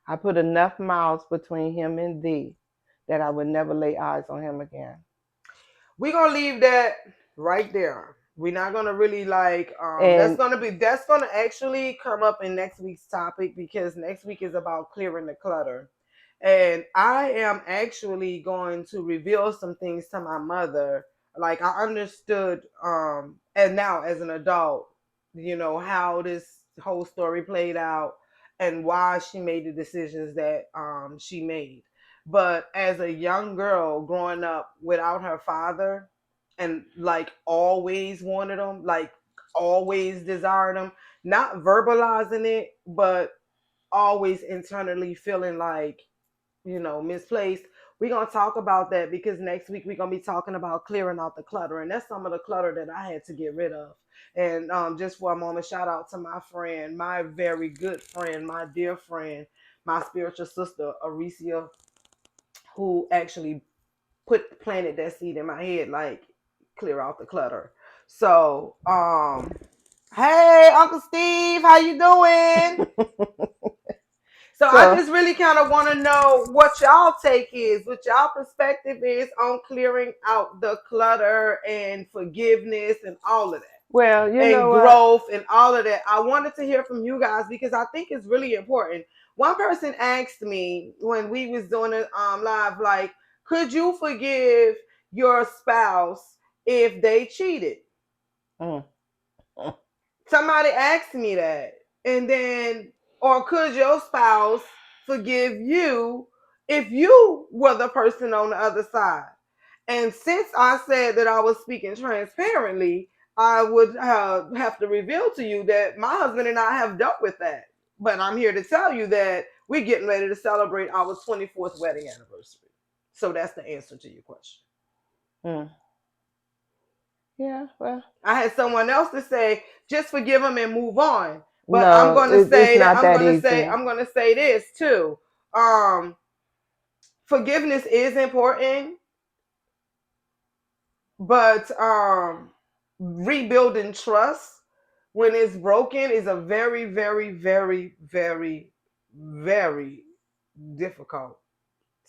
I put enough miles between him and thee that I would never lay eyes on him again. We're gonna leave that right there. We're not gonna really like And that's gonna actually come up in next week's topic because next week is about clearing the clutter. And I am actually going to reveal some things to my mother. Like I understood and now as an adult, how this whole story played out and why she made the decisions that she made. But as a young girl growing up without her father and like always wanted him, like always desired him, not verbalizing it, but always internally feeling like, misplaced. We're going to talk about that because next week we're going to be talking about clearing out the clutter. And that's some of the clutter that I had to get rid of. And just for a moment, shout out to my friend, my very good friend, my dear friend, my spiritual sister, Aricia, who actually planted that seed in my head, like clear out the clutter. So, hey, Uncle Steve, how you doing? So I so, just really kind of want to know what y'all take is, what y'all perspective is on clearing out the clutter and forgiveness and all of that well, you and know what? growth and all of that. I wanted to hear from you guys because I think it's really important. One person asked me when we was doing it live, like, could you forgive your spouse if they cheated? Mm. Somebody asked me that. And then, or could your spouse forgive you if you were the person on the other side? And since I said that I was speaking transparently, I would have to reveal to you that my husband and I have dealt with that. But I'm here to tell you that we're getting ready to celebrate our 24th wedding anniversary. So that's the answer to your question. Mm. Yeah, well, I had someone else to say, just forgive them and move on. But I'm no, gonna it's say that not that easy. I'm gonna say this too. Forgiveness is important, but rebuilding trust when it's broken is a very, very, very, very, very difficult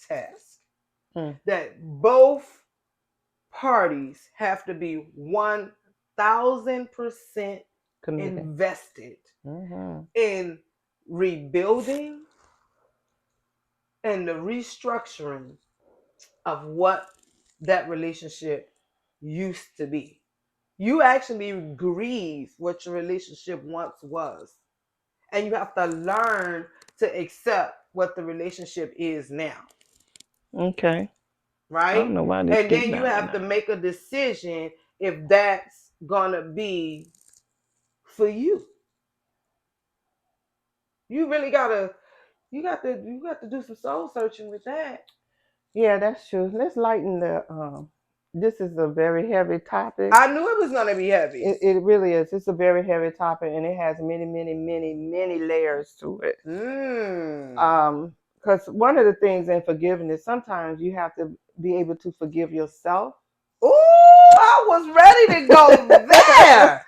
task Mm. that both parties have to be 1000% Committed. invested Mm-hmm. in rebuilding and the restructuring of what that relationship used to be. You actually grieve what your relationship once was, and you have to learn to accept what the relationship is now, Okay. I don't right? know why this And keep then you bouncing have to up. make a decision if that's gonna be for you. You really gotta you got to do some soul searching with that. Yeah, that's true. Let's lighten the. This is a very heavy topic. I knew it was gonna be heavy. It really is. It's a very heavy topic, and it has many, many, many, many layers to it. Mm. Because one of the things in forgiveness, sometimes you have to be able to forgive yourself. Ooh, I was ready to go there.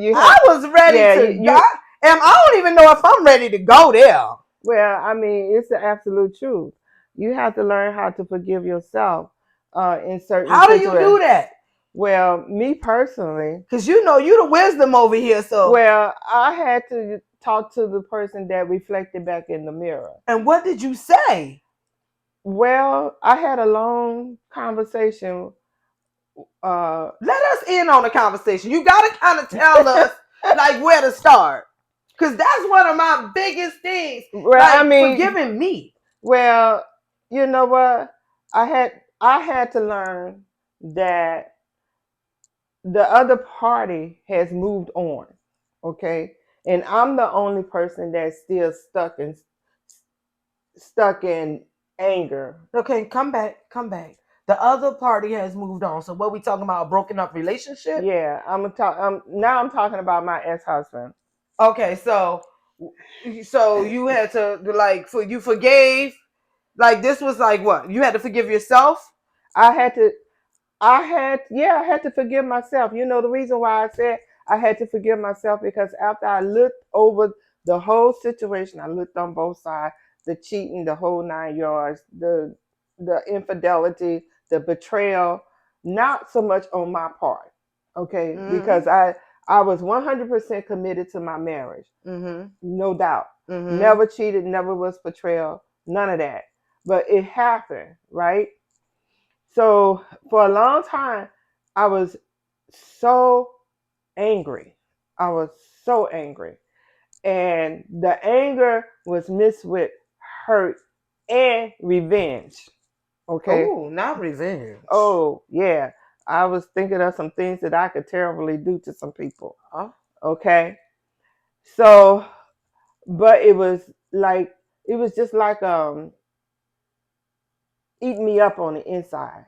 You I have, was ready yeah, to go. you. And I don't even know if I'm ready to go there. Well, I mean, it's the absolute truth. You have to learn how to forgive yourself in certain How do you do situations. that? Well, me personally, Because you know you the wisdom over here. So, well, I had to talk to the person that reflected back in the mirror. and what did you say? Well, I had a long conversation. Let us in on the conversation. You got to kind of tell us like where to start. Because that's one of my biggest things. Well, I Like mean, forgiving me. well, you know what? I had to learn that the other party has moved on, okay? And I'm the only person that's still stuck in anger. Okay, come back. Come back. The other party has moved on. So what we talking about? A broken up relationship? Yeah, now I'm talking about my ex-husband. Okay, so you had to like for you forgave, like this was like what you had to forgive yourself. I had to I had to forgive myself. You know the reason why I said I had to forgive myself, because after I looked over the whole situation, I looked on both sides, the cheating, the whole 9 yards, the infidelity, the betrayal, not so much on my part, okay? Mm-hmm. Because I was 100% committed to my marriage, Mm-hmm. no doubt. Mm-hmm. Never cheated, never was betrayal, none of that. But it happened, right? So for a long time, I was so angry. I was so angry. And the anger was mixed with hurt and revenge. Okay. Oh, not revenge. Oh, yeah. I was thinking of some things that I could terribly do to some people. Oh. Okay. So, but it was just like eat me up on the inside,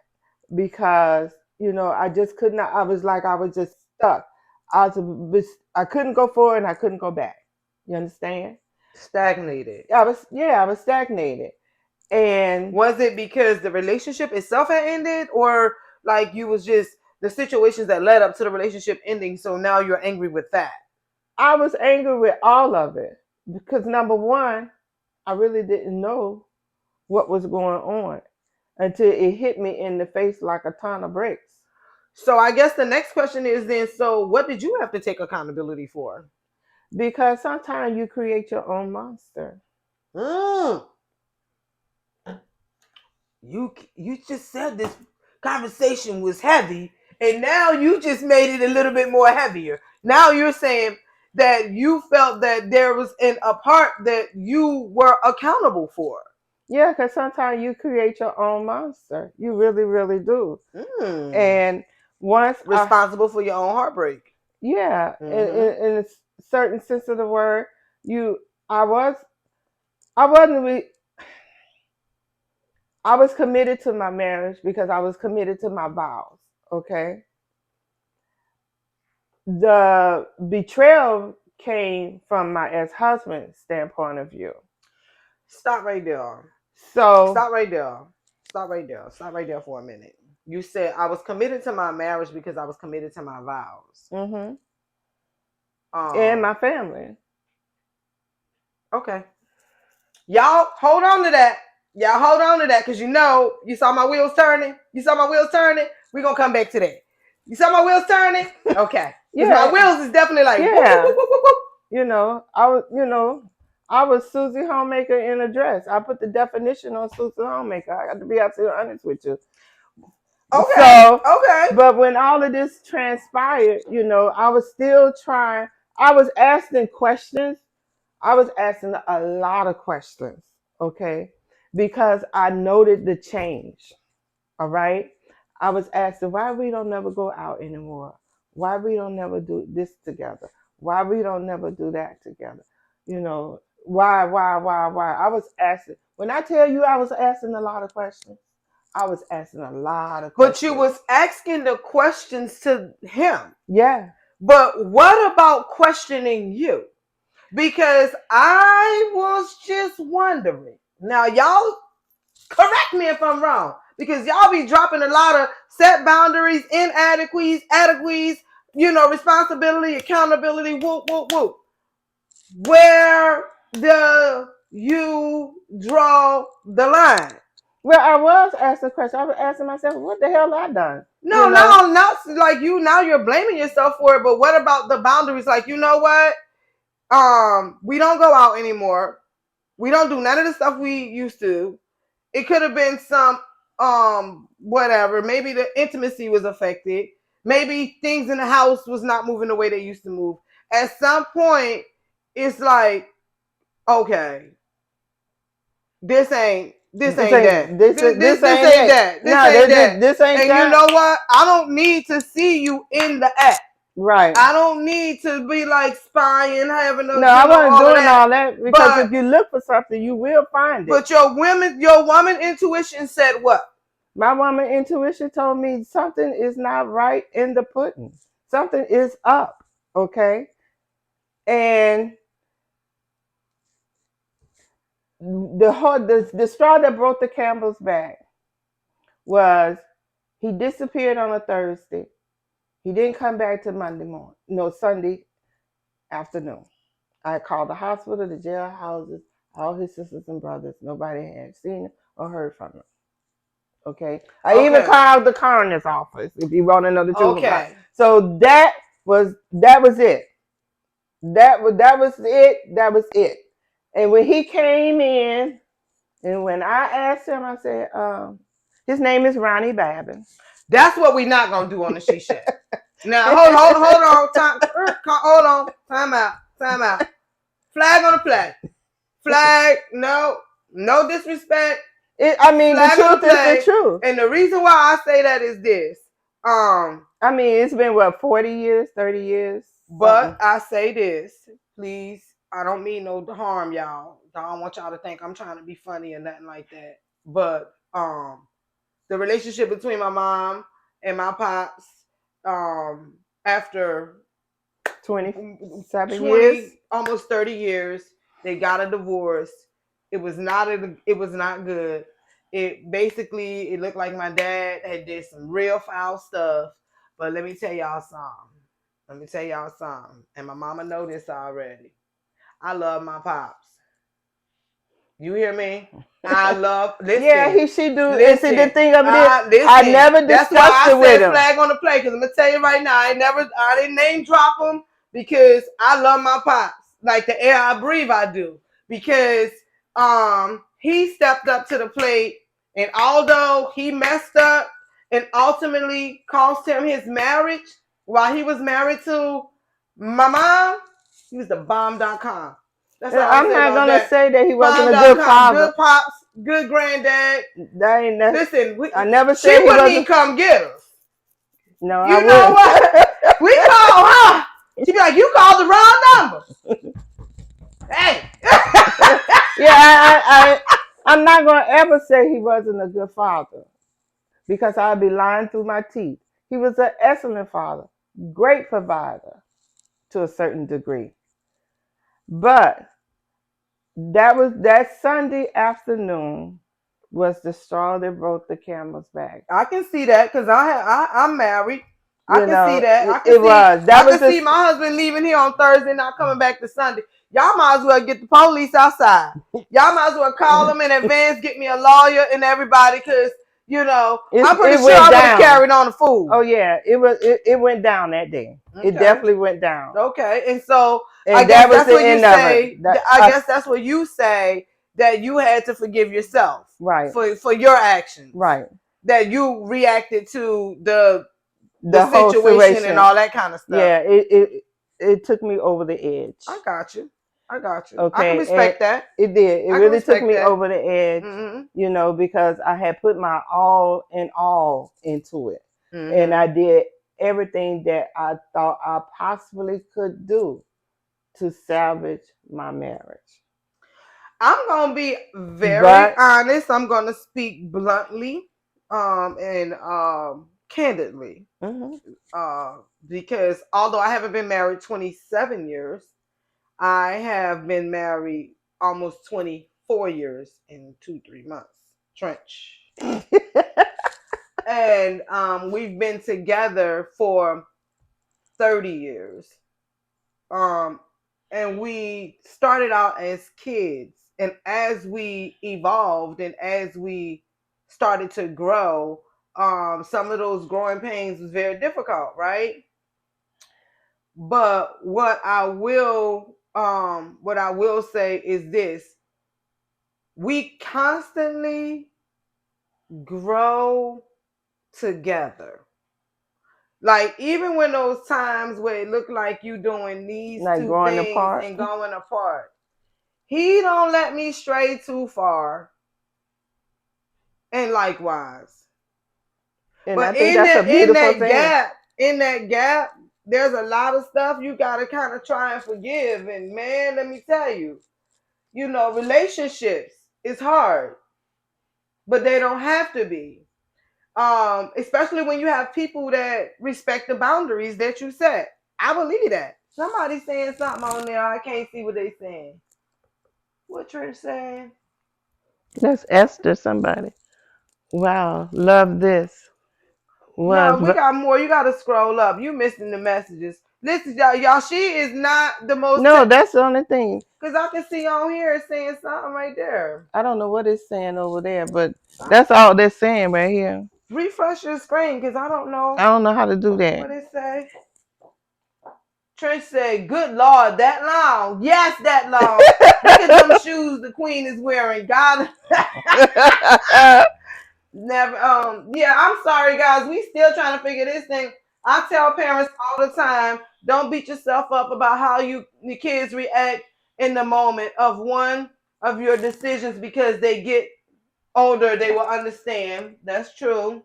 because I just could not. I was just stuck. I couldn't go forward and I couldn't go back. You understand? Stagnated. I was stagnated. And Was it because the relationship itself had ended, or like you was just the situations that led up to the relationship ending? So now you're angry with that. I was angry with all of it, because number one, I really didn't know what was going on until it hit me in the face like a ton of bricks. So I guess the next question is then, so what did you have to take accountability for? Because sometimes you create your own monster. Mm. You just said this conversation was heavy, and now you just made it a little bit more heavier. Now you're saying that you felt that there was a part that you were accountable for. Yeah, because sometimes you create your own monster. You really, really do. Mm. And once Responsible for your own heartbreak. yeah, Mm-hmm. in a certain sense of the word, you I wasn't. I was committed to my marriage because I was committed to my vows. Okay. The betrayal came from my ex-husband's standpoint of view. Stop right there. So Stop right there. Stop right there. Stop right there for a minute. You said I was committed to my marriage because I was committed to my vows. and my family. Okay. Y'all hold on to that. Y'all hold on to that because you saw my wheels turning. You saw my wheels turning. We're going to come back to that. You saw my wheels turning? Okay. Yeah. My wheels is definitely like, Yeah. whoop, whoop, whoop, whoop. I was Susie Homemaker in a dress. I put the definition on Susie Homemaker. I got to be absolutely honest with you. Okay. So, okay. But when all of this transpired, I was still trying. I was asking questions. I was asking a lot of questions, okay? Because I noted the change, all right? I was asking why we don't never go out anymore. Why we don't never do this together. Why we don't never do that together. Why? I was asking. When I tell you I was asking a lot of questions, I was asking a lot of questions. But you was asking the questions to him. Yeah. But what about questioning you? Because I was just wondering. Now, y'all correct me if I'm wrong. Because y'all be dropping a lot of set boundaries, inadequacies, adequacies, responsibility, accountability, whoop, whoop, whoop. Where do you draw the line? Well, I was asking a question. I was asking myself, what the hell I done? No, not like you. Now you're blaming yourself for it. But what about the boundaries? Like, you know what? We don't go out anymore. We don't do none of the stuff we used to. It could have been some whatever. Maybe the intimacy was affected. Maybe things in the house was not moving the way they used to move. At some point, it's like, okay, this ain't that. This ain't that. This ain't that. This ain't and that. You know what? I don't need to see you in the act. Right. I don't need to be like spying, having a. No, I wasn't doing all that because if you look for something, you will find it. But your woman intuition said what? My woman intuition told me something is not right in the pudding. Something is up. Okay. And the straw that broke the camel's back was he disappeared on a Thursday. He didn't come back till Sunday afternoon. I called the hospital, the jailhouses, all his sisters and brothers. Nobody had seen him or heard from him. Okay. I even called the coroner's office if you want to know the truth. Okay. So that was it. That was it. That was it. And when he came in, and when I asked him, I said, his name is Ronnie Babin. That's what we're not gonna do on the She Shack. Now hold on, hold on, time out. Flag on the flag. Flag, no disrespect. The truth is the truth. And the reason why I say that is this. It's been what, 40 years, 30 years? But I say this, please. I don't mean no harm, y'all. I don't want y'all to think I'm trying to be funny or nothing like that. But the relationship between my mom and my pops, after 27 years, almost 30 years, they got a divorce. It was not good. It looked like my dad had did some real foul stuff. But let me tell y'all something. And my mama know this already. I love my pops. You hear me? Listen. Yeah, she do. Listen, the thing of it is, listen, I never discussed it with him. Flag on the play, because I'm gonna tell you right now, I didn't name drop him because I love my pops. Like the air I breathe, I do. Because he stepped up to the plate, and although he messed up and ultimately cost him his marriage while he was married to my mom, he was the bomb.com. I'm not gonna say that he wasn't a good father. Good pops, good granddad. That ain't nothing. Listen, I never said she wouldn't even come get us. No, you know what? We call her. She'd be like, "You called the wrong number." Hey, Yeah, I'm not gonna ever say he wasn't a good father because I'd be lying through my teeth. He was an excellent father, great provider to a certain degree. But that Sunday afternoon was the straw that broke the camel's back. I can see that because I'm married. I You can see know, that. it was. I That was can see just my husband leaving here on Thursday, not coming back to Sunday. Y'all might as well get the police outside. Y'all might as well call them in advance, get me a lawyer and everybody, because I'm pretty it sure I went would have down. carried on the food. Oh yeah, it went down that day. It Okay. definitely went down. Okay. And so I And guess that was that's the what you end of it. say. I guess that's what you say, that you had to forgive yourself Right. for your actions. Right. That you reacted to the whole situation and all that kind of stuff. Yeah, it took me over the edge. I got you. I Okay, can respect that. It did. It I can really took respect me that. over the edge, Mm-hmm. because I had put my all in all into it. Mm-hmm. And I did everything that I thought I possibly could do to salvage my marriage. I'm gonna be very honest. I'm gonna speak bluntly, and candidly, because although I haven't been married 27 years, I have been married almost 24 years in 2-3 months. Trench. And we've been together for 30 years. And we started out as kids, and as we evolved and as we started to grow, some of those growing pains was very difficult, right? But what I will say is this: we constantly grow together. Like, even when those times where it looked like you doing these like two growing things apart. and going apart, he don't let me stray too far. And likewise. And but I think that's a beautiful thing. In that gap, there's a lot of stuff you gotta kind of try and forgive. And man, let me tell you, relationships is hard, but they don't have to be. Especially when you have people that respect the boundaries that you set. I believe that. Somebody's saying something on there. I can't see what they saying. What Trish saying? That's Esther, somebody. Wow, love this. No, Was we got more. You got to scroll up. You missing the messages. Listen, y'all. She is not the most. No, that's the only thing. Because I can see on here saying something right there. I don't know what it's saying over there, but that's all they're saying right here. Refresh your screen, because I don't know. I don't know how to do that. What it say? Trish said, "Good Lord, that long? Yes, that long. Look at them shoes the Queen is wearing. God." Never. Yeah, I'm sorry, guys. We still trying to figure this thing. I tell parents all the time, don't beat yourself up about how your kids react in the moment of one of your decisions, because they get older, they will understand. That's true.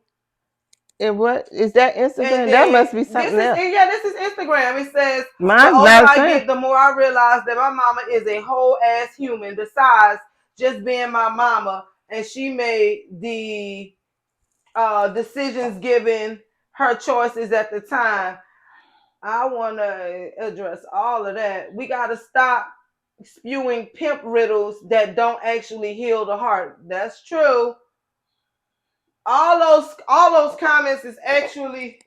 And what is that Instagram? And That then must be something else. this is Instagram. It says, the Mine's older not I saying. get, the more I realize that my mama is a whole ass human. Besides just being my mama, and she made the decisions given her choices at the time. I want to address all of that. We got to stop spewing pimp riddles that don't actually heal the heart. That's true. All those comments is actually,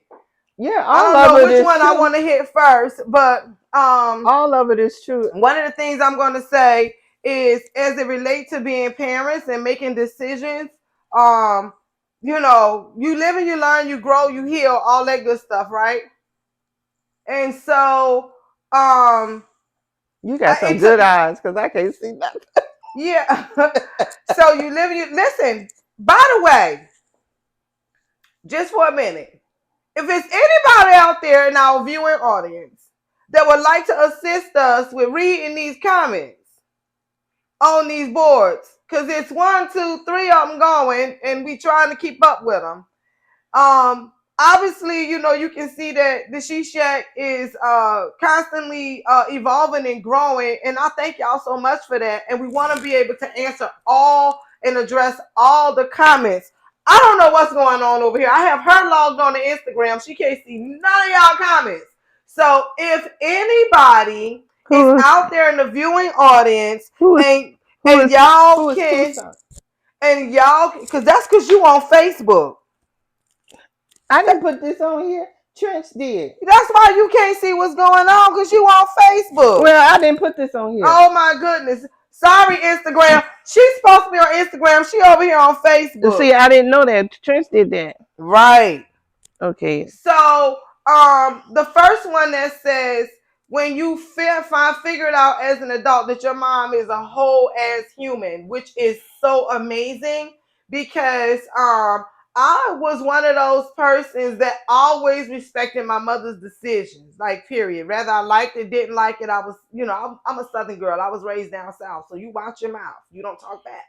Yeah, I all don't of know it which is one true. I want to hit first, but all of it is true. one of the things I'm going to say is, as it relates to being parents and making decisions, you live and you learn, you grow, you heal, all that good stuff, right? And so, you got some good eyes, because I can't see nothing. Yeah. So you live and you listen. By the way, just for a minute, if it's anybody out there in our viewing audience that would like to assist us with reading these comments on these boards, because it's 1, 2, 3 of them going, and we trying to keep up with them. obviously, you can see that the She Shack is constantly evolving and growing. And I thank y'all so much for that. And we want to be able to answer all and address all the comments. I don't know what's going on over here. I have her logged on to Instagram. She can't see none of y'all comments. So if anybody is out there in the viewing audience and y'all can, and y'all, because that's because you on Facebook. I didn't put this on here. Trench did. That's why you can't see what's going on, because you on Facebook. Well, I didn't put this on here. Oh my goodness. Sorry, Instagram. She's supposed to be on Instagram. She over here on Facebook. See, I didn't know that. Trench did that. Right. Okay. So, the first one that says, when you figure it out as an adult that your mom is a whole ass human, which is so amazing, because I was one of those persons that always respected my mother's decisions, like, period. Whether I liked it, didn't like it, I was, I'm a Southern girl. I was raised down south, so you watch your mouth. You don't talk back.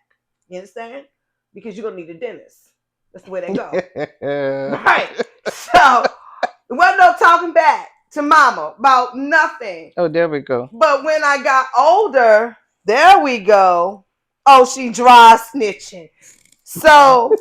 You understand? Because you're going to need a dentist. That's the way they go. Right. So, there wasn't no talking back to mama about nothing. Oh, there we go. But when I got older, there we go. Oh, she dry snitching. So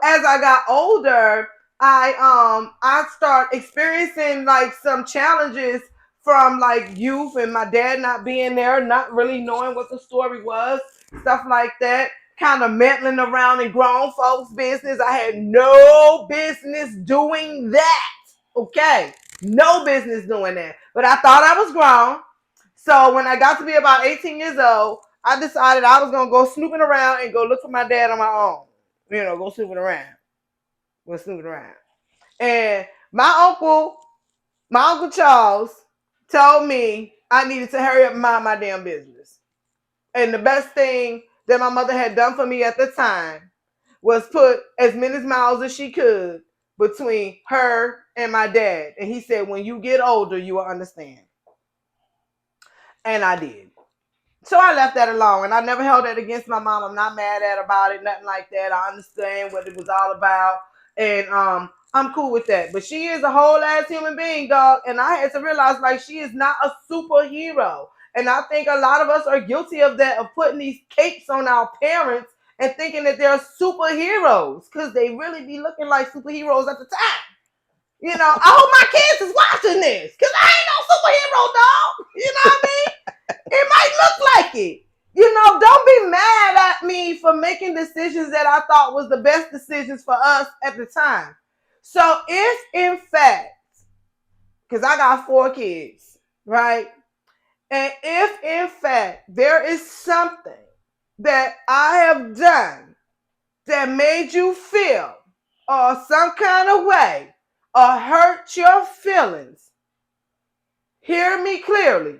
as I got older, I start experiencing like some challenges from like youth and my dad not being there, not really knowing what the story was, stuff like that. Kind of meddling around in grown folks' business. I had no business doing that. Okay, no business doing that. But I thought I was grown. So when I got to be about 18 years old, I decided I was going to go snooping around and go look for my dad on my own. Go snooping around. Go snooping around. And my Uncle Charles told me I needed to hurry up and mind my damn business. And the best thing that my mother had done for me at the time was put as many miles as she could between her and my dad. And he said, when you get older, you will understand. And I did. So I left that alone, and I never held that against my mom. I'm not mad at her about it, nothing like that. I understand what it was all about, and I'm cool with that. But she is a whole ass human being, dog, and I had to realize like she is not a superhero. And I think a lot of us are guilty of that, of putting these capes on our parents and thinking that they're superheroes, because they really be looking like superheroes at the time. I hope my kids is watching this, because I ain't no superhero, dog. You know what I mean? It might look like it. Don't be mad at me for making decisions that I thought was the best decisions for us at the time. So if in fact, because I got 4 kids, right? And if in fact there is something that I have done that made you feel or some kind of way or hurt your feelings, hear me clearly.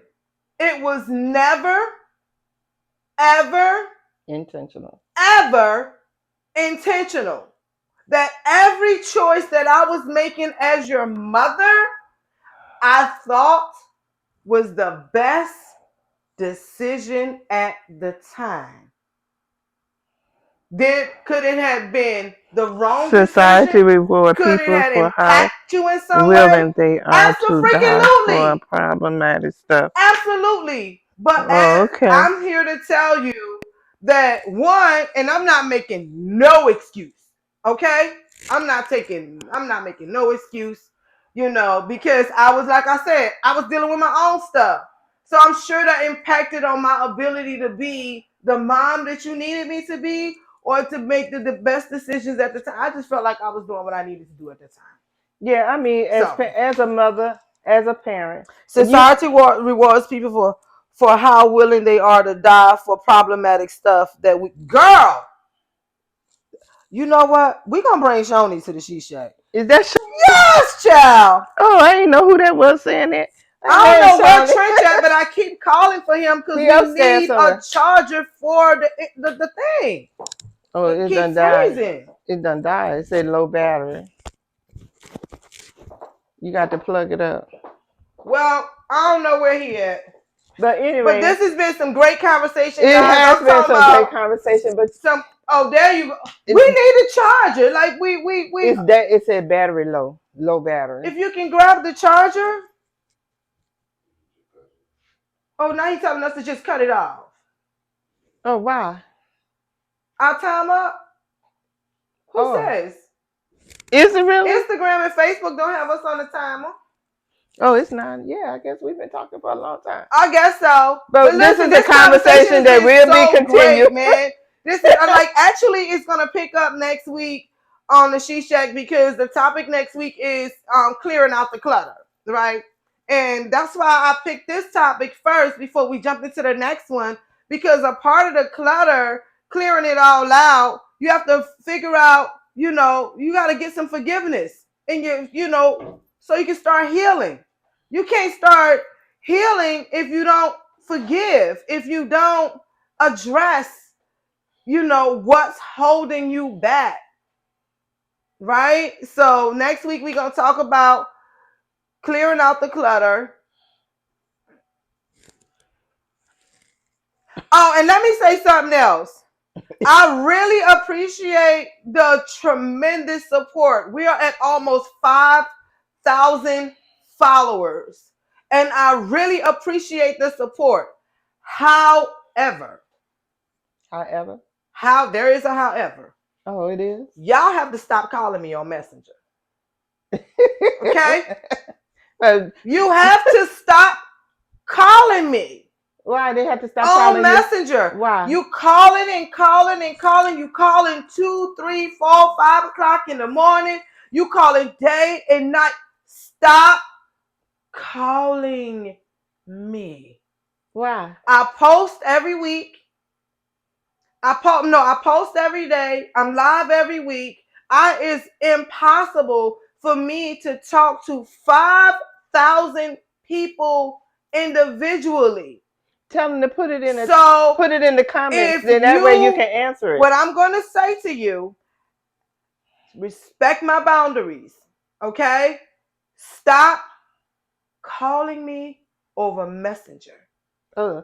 It was never, ever intentional. That every choice that I was making as your mother, I thought was the best decision at the time. Could it have been the wrong Society decision? reward Could people it have for how impacted you in some willing way? they are to die for problematic stuff. Absolutely. But I'm here to tell you that one, and I'm not making no excuse. Okay? I'm not making no excuse, because I was, like I said, I was dealing with my own stuff. So I'm sure that impacted on my ability to be the mom that you needed me to be, or to make the best decisions at the time. I just felt like I was doing what I needed to do at the time. Yeah, I mean, as a mother, as a parent, society rewards people for how willing they are to die for problematic stuff that we. Girl, you know what? We're gonna bring Shoni to the She Shack. Is that Yes, child. Oh, I didn't know who that was saying that. I don't know where Trent at, but I keep calling for him because we need a charger for the thing. Oh, it done died. It done died. It said low battery. You got to plug it up. Well, I don't know where he at. But anyway. But this has been some great conversation. It has been some great conversation. But Oh, there you go. We It's, need a charger. Like we. it's that it said battery low battery. If you can grab the charger. Oh, now you're telling us to just cut it off. Oh wow. Our time up. Who Oh, says? is it really? Instagram and Facebook don't have us on the timer. Oh, it's not. Yeah, I guess we've been talking for a long time. I guess so. But this listen, is a conversation that is will be so continued. great, man. This is like actually it's gonna pick up next week on the She Shack because the topic next week is clearing out the clutter, right? And that's why I picked this topic first before we jump into the next one because a part of the clutter, clearing it all out, you have to figure out, you got to get some forgiveness in so you can start healing. You can't start healing if you don't forgive, if you don't address, what's holding you back. Right? So next week we're going to talk about clearing out the clutter. Oh, and let me say something else. I really appreciate the tremendous support. We are at almost 5,000 followers. And I really appreciate the support. However, there is a however. Oh, it is. Y'all have to stop calling me on Messenger. Okay? You have to stop calling me. Why they have to stop on calling Messenger? You? Why? You calling and calling and calling. You calling 2, 3, 4, 5 o'clock in the morning. You calling day and night. Stop calling me. Why? I post every week. I post every day. I'm live every week. It's impossible for me to talk to 5,000 people individually. Tell them to put it in the comments. Then that way you can answer it. What I'm going to say to you, respect my boundaries. Okay? Stop calling me over Messenger. Oh,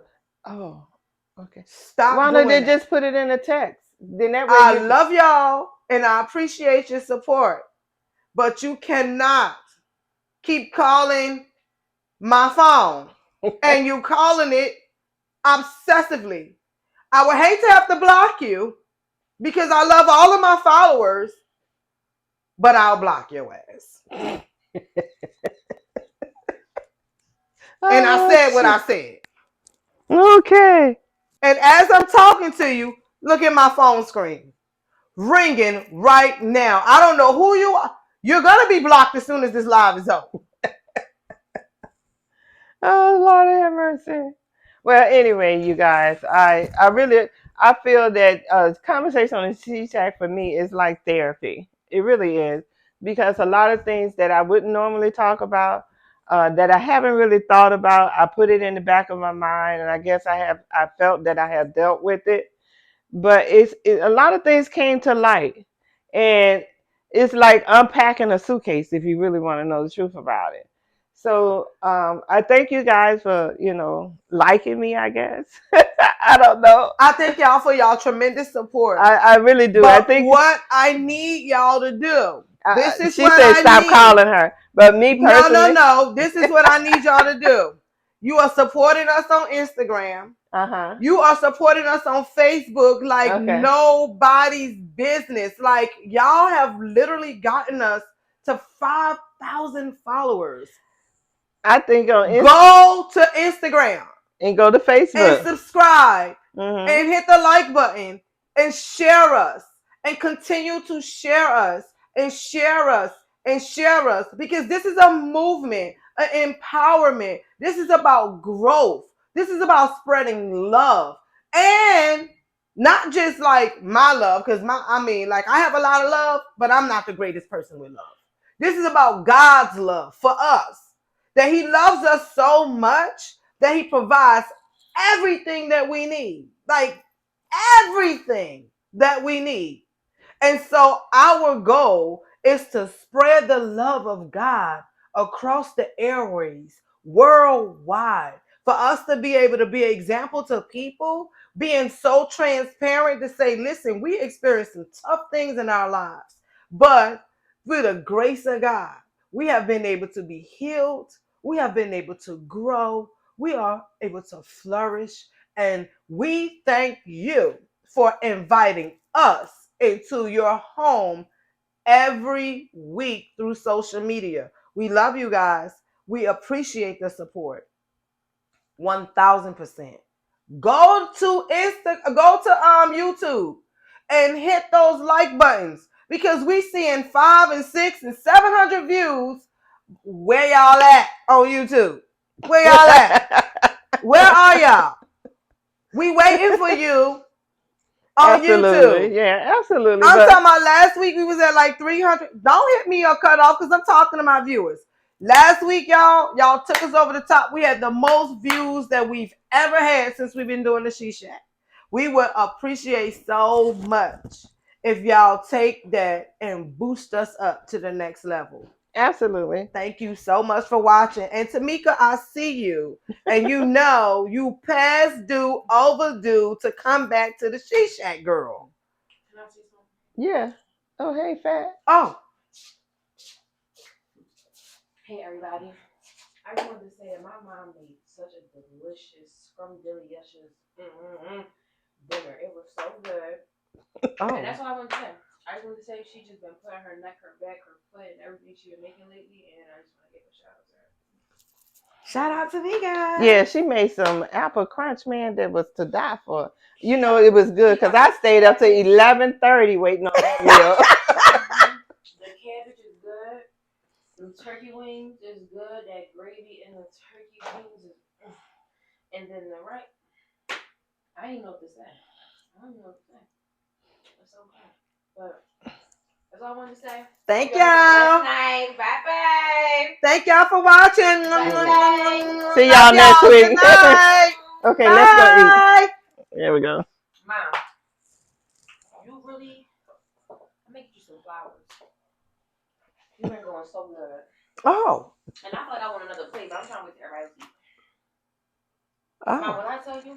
okay. Stop. Why don't they just put it in a text? Then that way I love y'all and I appreciate your support. But you cannot keep calling my phone and you calling it obsessively. I would hate to have to block you because I love all of my followers, but I'll block your ass. And I said what I said. Okay. And as I'm talking to you, look at my phone screen. Ringing right now. I don't know who you are. You're going to be blocked as soon as this live is over. Oh, Lord have mercy. Well, anyway, you guys, I feel that conversation on the She Shack for me is like therapy. It really is, because a lot of things that I wouldn't normally talk about, that I haven't really thought about, I put it in the back of my mind, and I guess I felt that I have dealt with it. But a lot of things came to light, and it's like unpacking a suitcase if you really want to know the truth about it. So I thank you guys for, liking me, I guess. I don't know. I thank y'all for y'all tremendous support. I really do. But I think what I need y'all to do. She said stop calling her. But me personally. No. This is what I need y'all to do. You are supporting us on Instagram. Uh-huh. You are supporting us on Facebook like nobody's business. Like y'all have literally gotten us to 5,000 followers. I think go to Instagram and go to Facebook and subscribe and hit the like button and share us and continue to share us and share us and share us, because this is a movement, an empowerment. This is about growth. This is about spreading love, and not just like my love, because I have a lot of love, but I'm not the greatest person with love. This is about God's love for us. That he loves us so much that he provides everything that we need. Like everything that we need. And so our goal is to spread the love of God across the airways, worldwide, For us to be able to be an example to people, being so transparent to say, listen, we experienced some tough things in our lives, but through the grace of God, we have been able to be healed. We have been able to grow. We are able to flourish. And we thank you for inviting us into your home every week through social media. We love you guys. We appreciate the support. 1000%. Go to YouTube and hit those like buttons because we seeing 5 and 6 and 700 views. Where y'all at on YouTube? Where y'all at? Where are y'all? We waiting for you on Absolutely. YouTube. Yeah, absolutely. I'm But talking about last week we was at like 300. Don't hit me or cut off because I'm talking to my viewers. Last week, y'all took us over the top. We had the most views that we've ever had since we've been doing the She Shack. We would appreciate so much if y'all take that and boost us up to the next level. absolutely. Thank you so much for watching. And Tamika, I see you. And you know you past due, overdue to come back to the She Shack, girl. Can I say something? Yeah. Oh, hey, Fat. Oh, Hey everybody. I just wanted to say that my mom made such a delicious scrumdiddlyucious dinner. It was so good. And that's oh. all I wanted to say. I just wanted to say she just been putting her neck, her back, her foot, and everything she been making lately, and I just want to give a shout out to her. Shout out to me, guys. Yeah, she made some apple crunch, man, that was to die for. You know, it was good because I stayed up to 11:30 waiting on that meal. The cabbage is good. The turkey wings is good. That gravy and the turkey wings is, and then the right. I didn't know what to say. I don't know what to say. It's so good. But that's all I wanted to say. Thank You have a y'all. blessed night. Bye bye. Thank y'all for watching. Bye. See Love y'all next y'all. week. Good night. Okay, let's go eat. Bye. There we go. Mom, you really, I'm making you some flowers. You've been going so good. Oh. And I feel like I want another plate, but I'm trying to wait till everybody else eat. Oh. Mom, when I tell you,